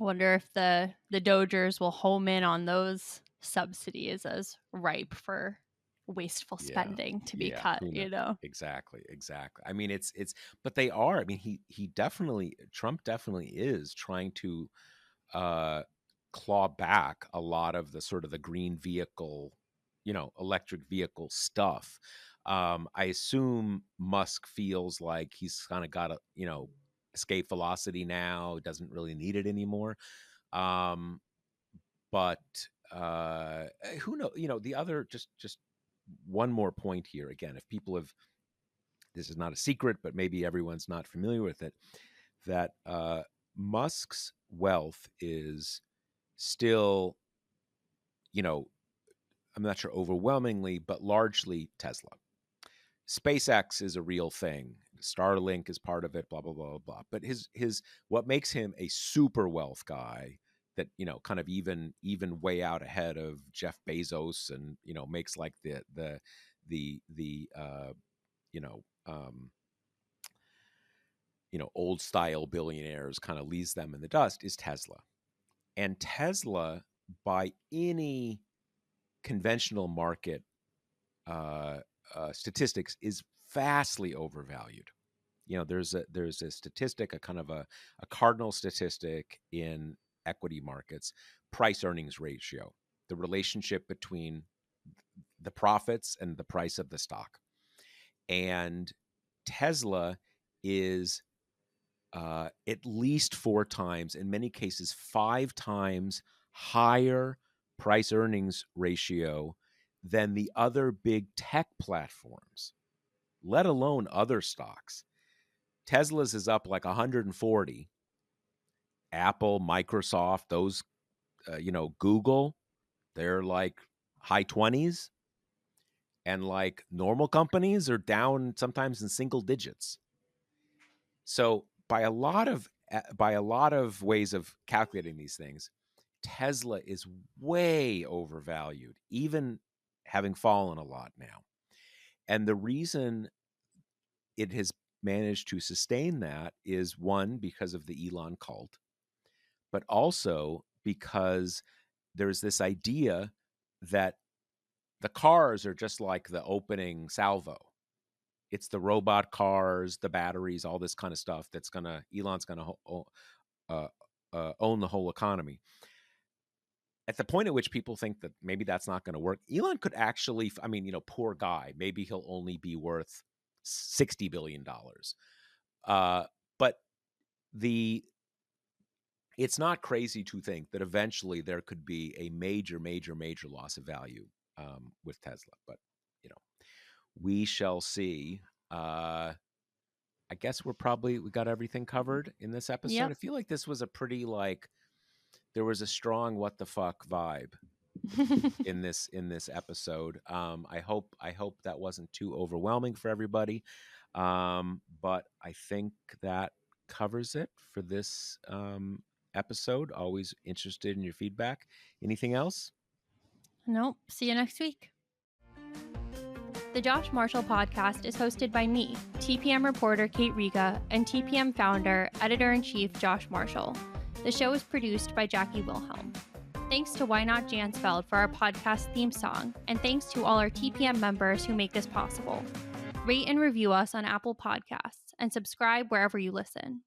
I wonder if the Dodgers will home in on those subsidies as ripe for wasteful spending to be cut, Exactly. I mean, it's but they are. I mean, Trump definitely is trying to claw back a lot of the sort of the green vehicle, electric vehicle stuff. I assume Musk feels like he's kind of got a, escape velocity now, doesn't really need it anymore. But who knows? The other, just one more point here. Again, if people have, this is not a secret, but maybe everyone's not familiar with it, that Musk's wealth is still, I'm not sure overwhelmingly, but largely Tesla. SpaceX is a real thing. Starlink is part of it, blah, blah, blah, blah. But his what makes him a super wealth guy that, kind of even way out ahead of Jeff Bezos and, makes like the old style billionaires, kind of leaves them in the dust, is Tesla. And Tesla, by any conventional market statistics, is vastly overvalued. There's a statistic, a kind of a cardinal statistic in equity markets: price earnings ratio, the relationship between the profits and the price of the stock. And Tesla is at least 4 times, in many cases 5 times higher price earnings ratio than the other big tech platforms, let alone other stocks. Tesla's is up like 140. Apple, Microsoft, those, Google, they're like high 20s. And like normal companies are down sometimes in single digits. So by a lot of ways of calculating these things, Tesla is way overvalued, even having fallen a lot now. And the reason it has managed to sustain that is, one, because of the Elon cult, but also because there's this idea that the cars are just like the opening salvo. It's the robot cars, the batteries, all this kind of stuff Elon's gonna own the whole economy. At the point at which people think that maybe that's not going to work, Elon could actually, poor guy, maybe he'll only be worth $60 billion. But it's not crazy to think that eventually there could be a major, major, major loss of value with Tesla. But, we shall see. I guess we got everything covered in this episode. Yep. I feel like this was a pretty, there was a strong what the fuck vibe in this episode. I hope that wasn't too overwhelming for everybody. But I think that covers it for this episode. Always interested in your feedback. Anything else? Nope. See you next week. The Josh Marshall podcast is hosted by me, TPM reporter Kate Riga, and TPM founder, editor-in-chief Josh Marshall. The show is produced by Jackie Wilhelm. Thanks to Why Not Jansfeld for our podcast theme song, and thanks to all our TPM members who make this possible. Rate and review us on Apple Podcasts, and subscribe wherever you listen.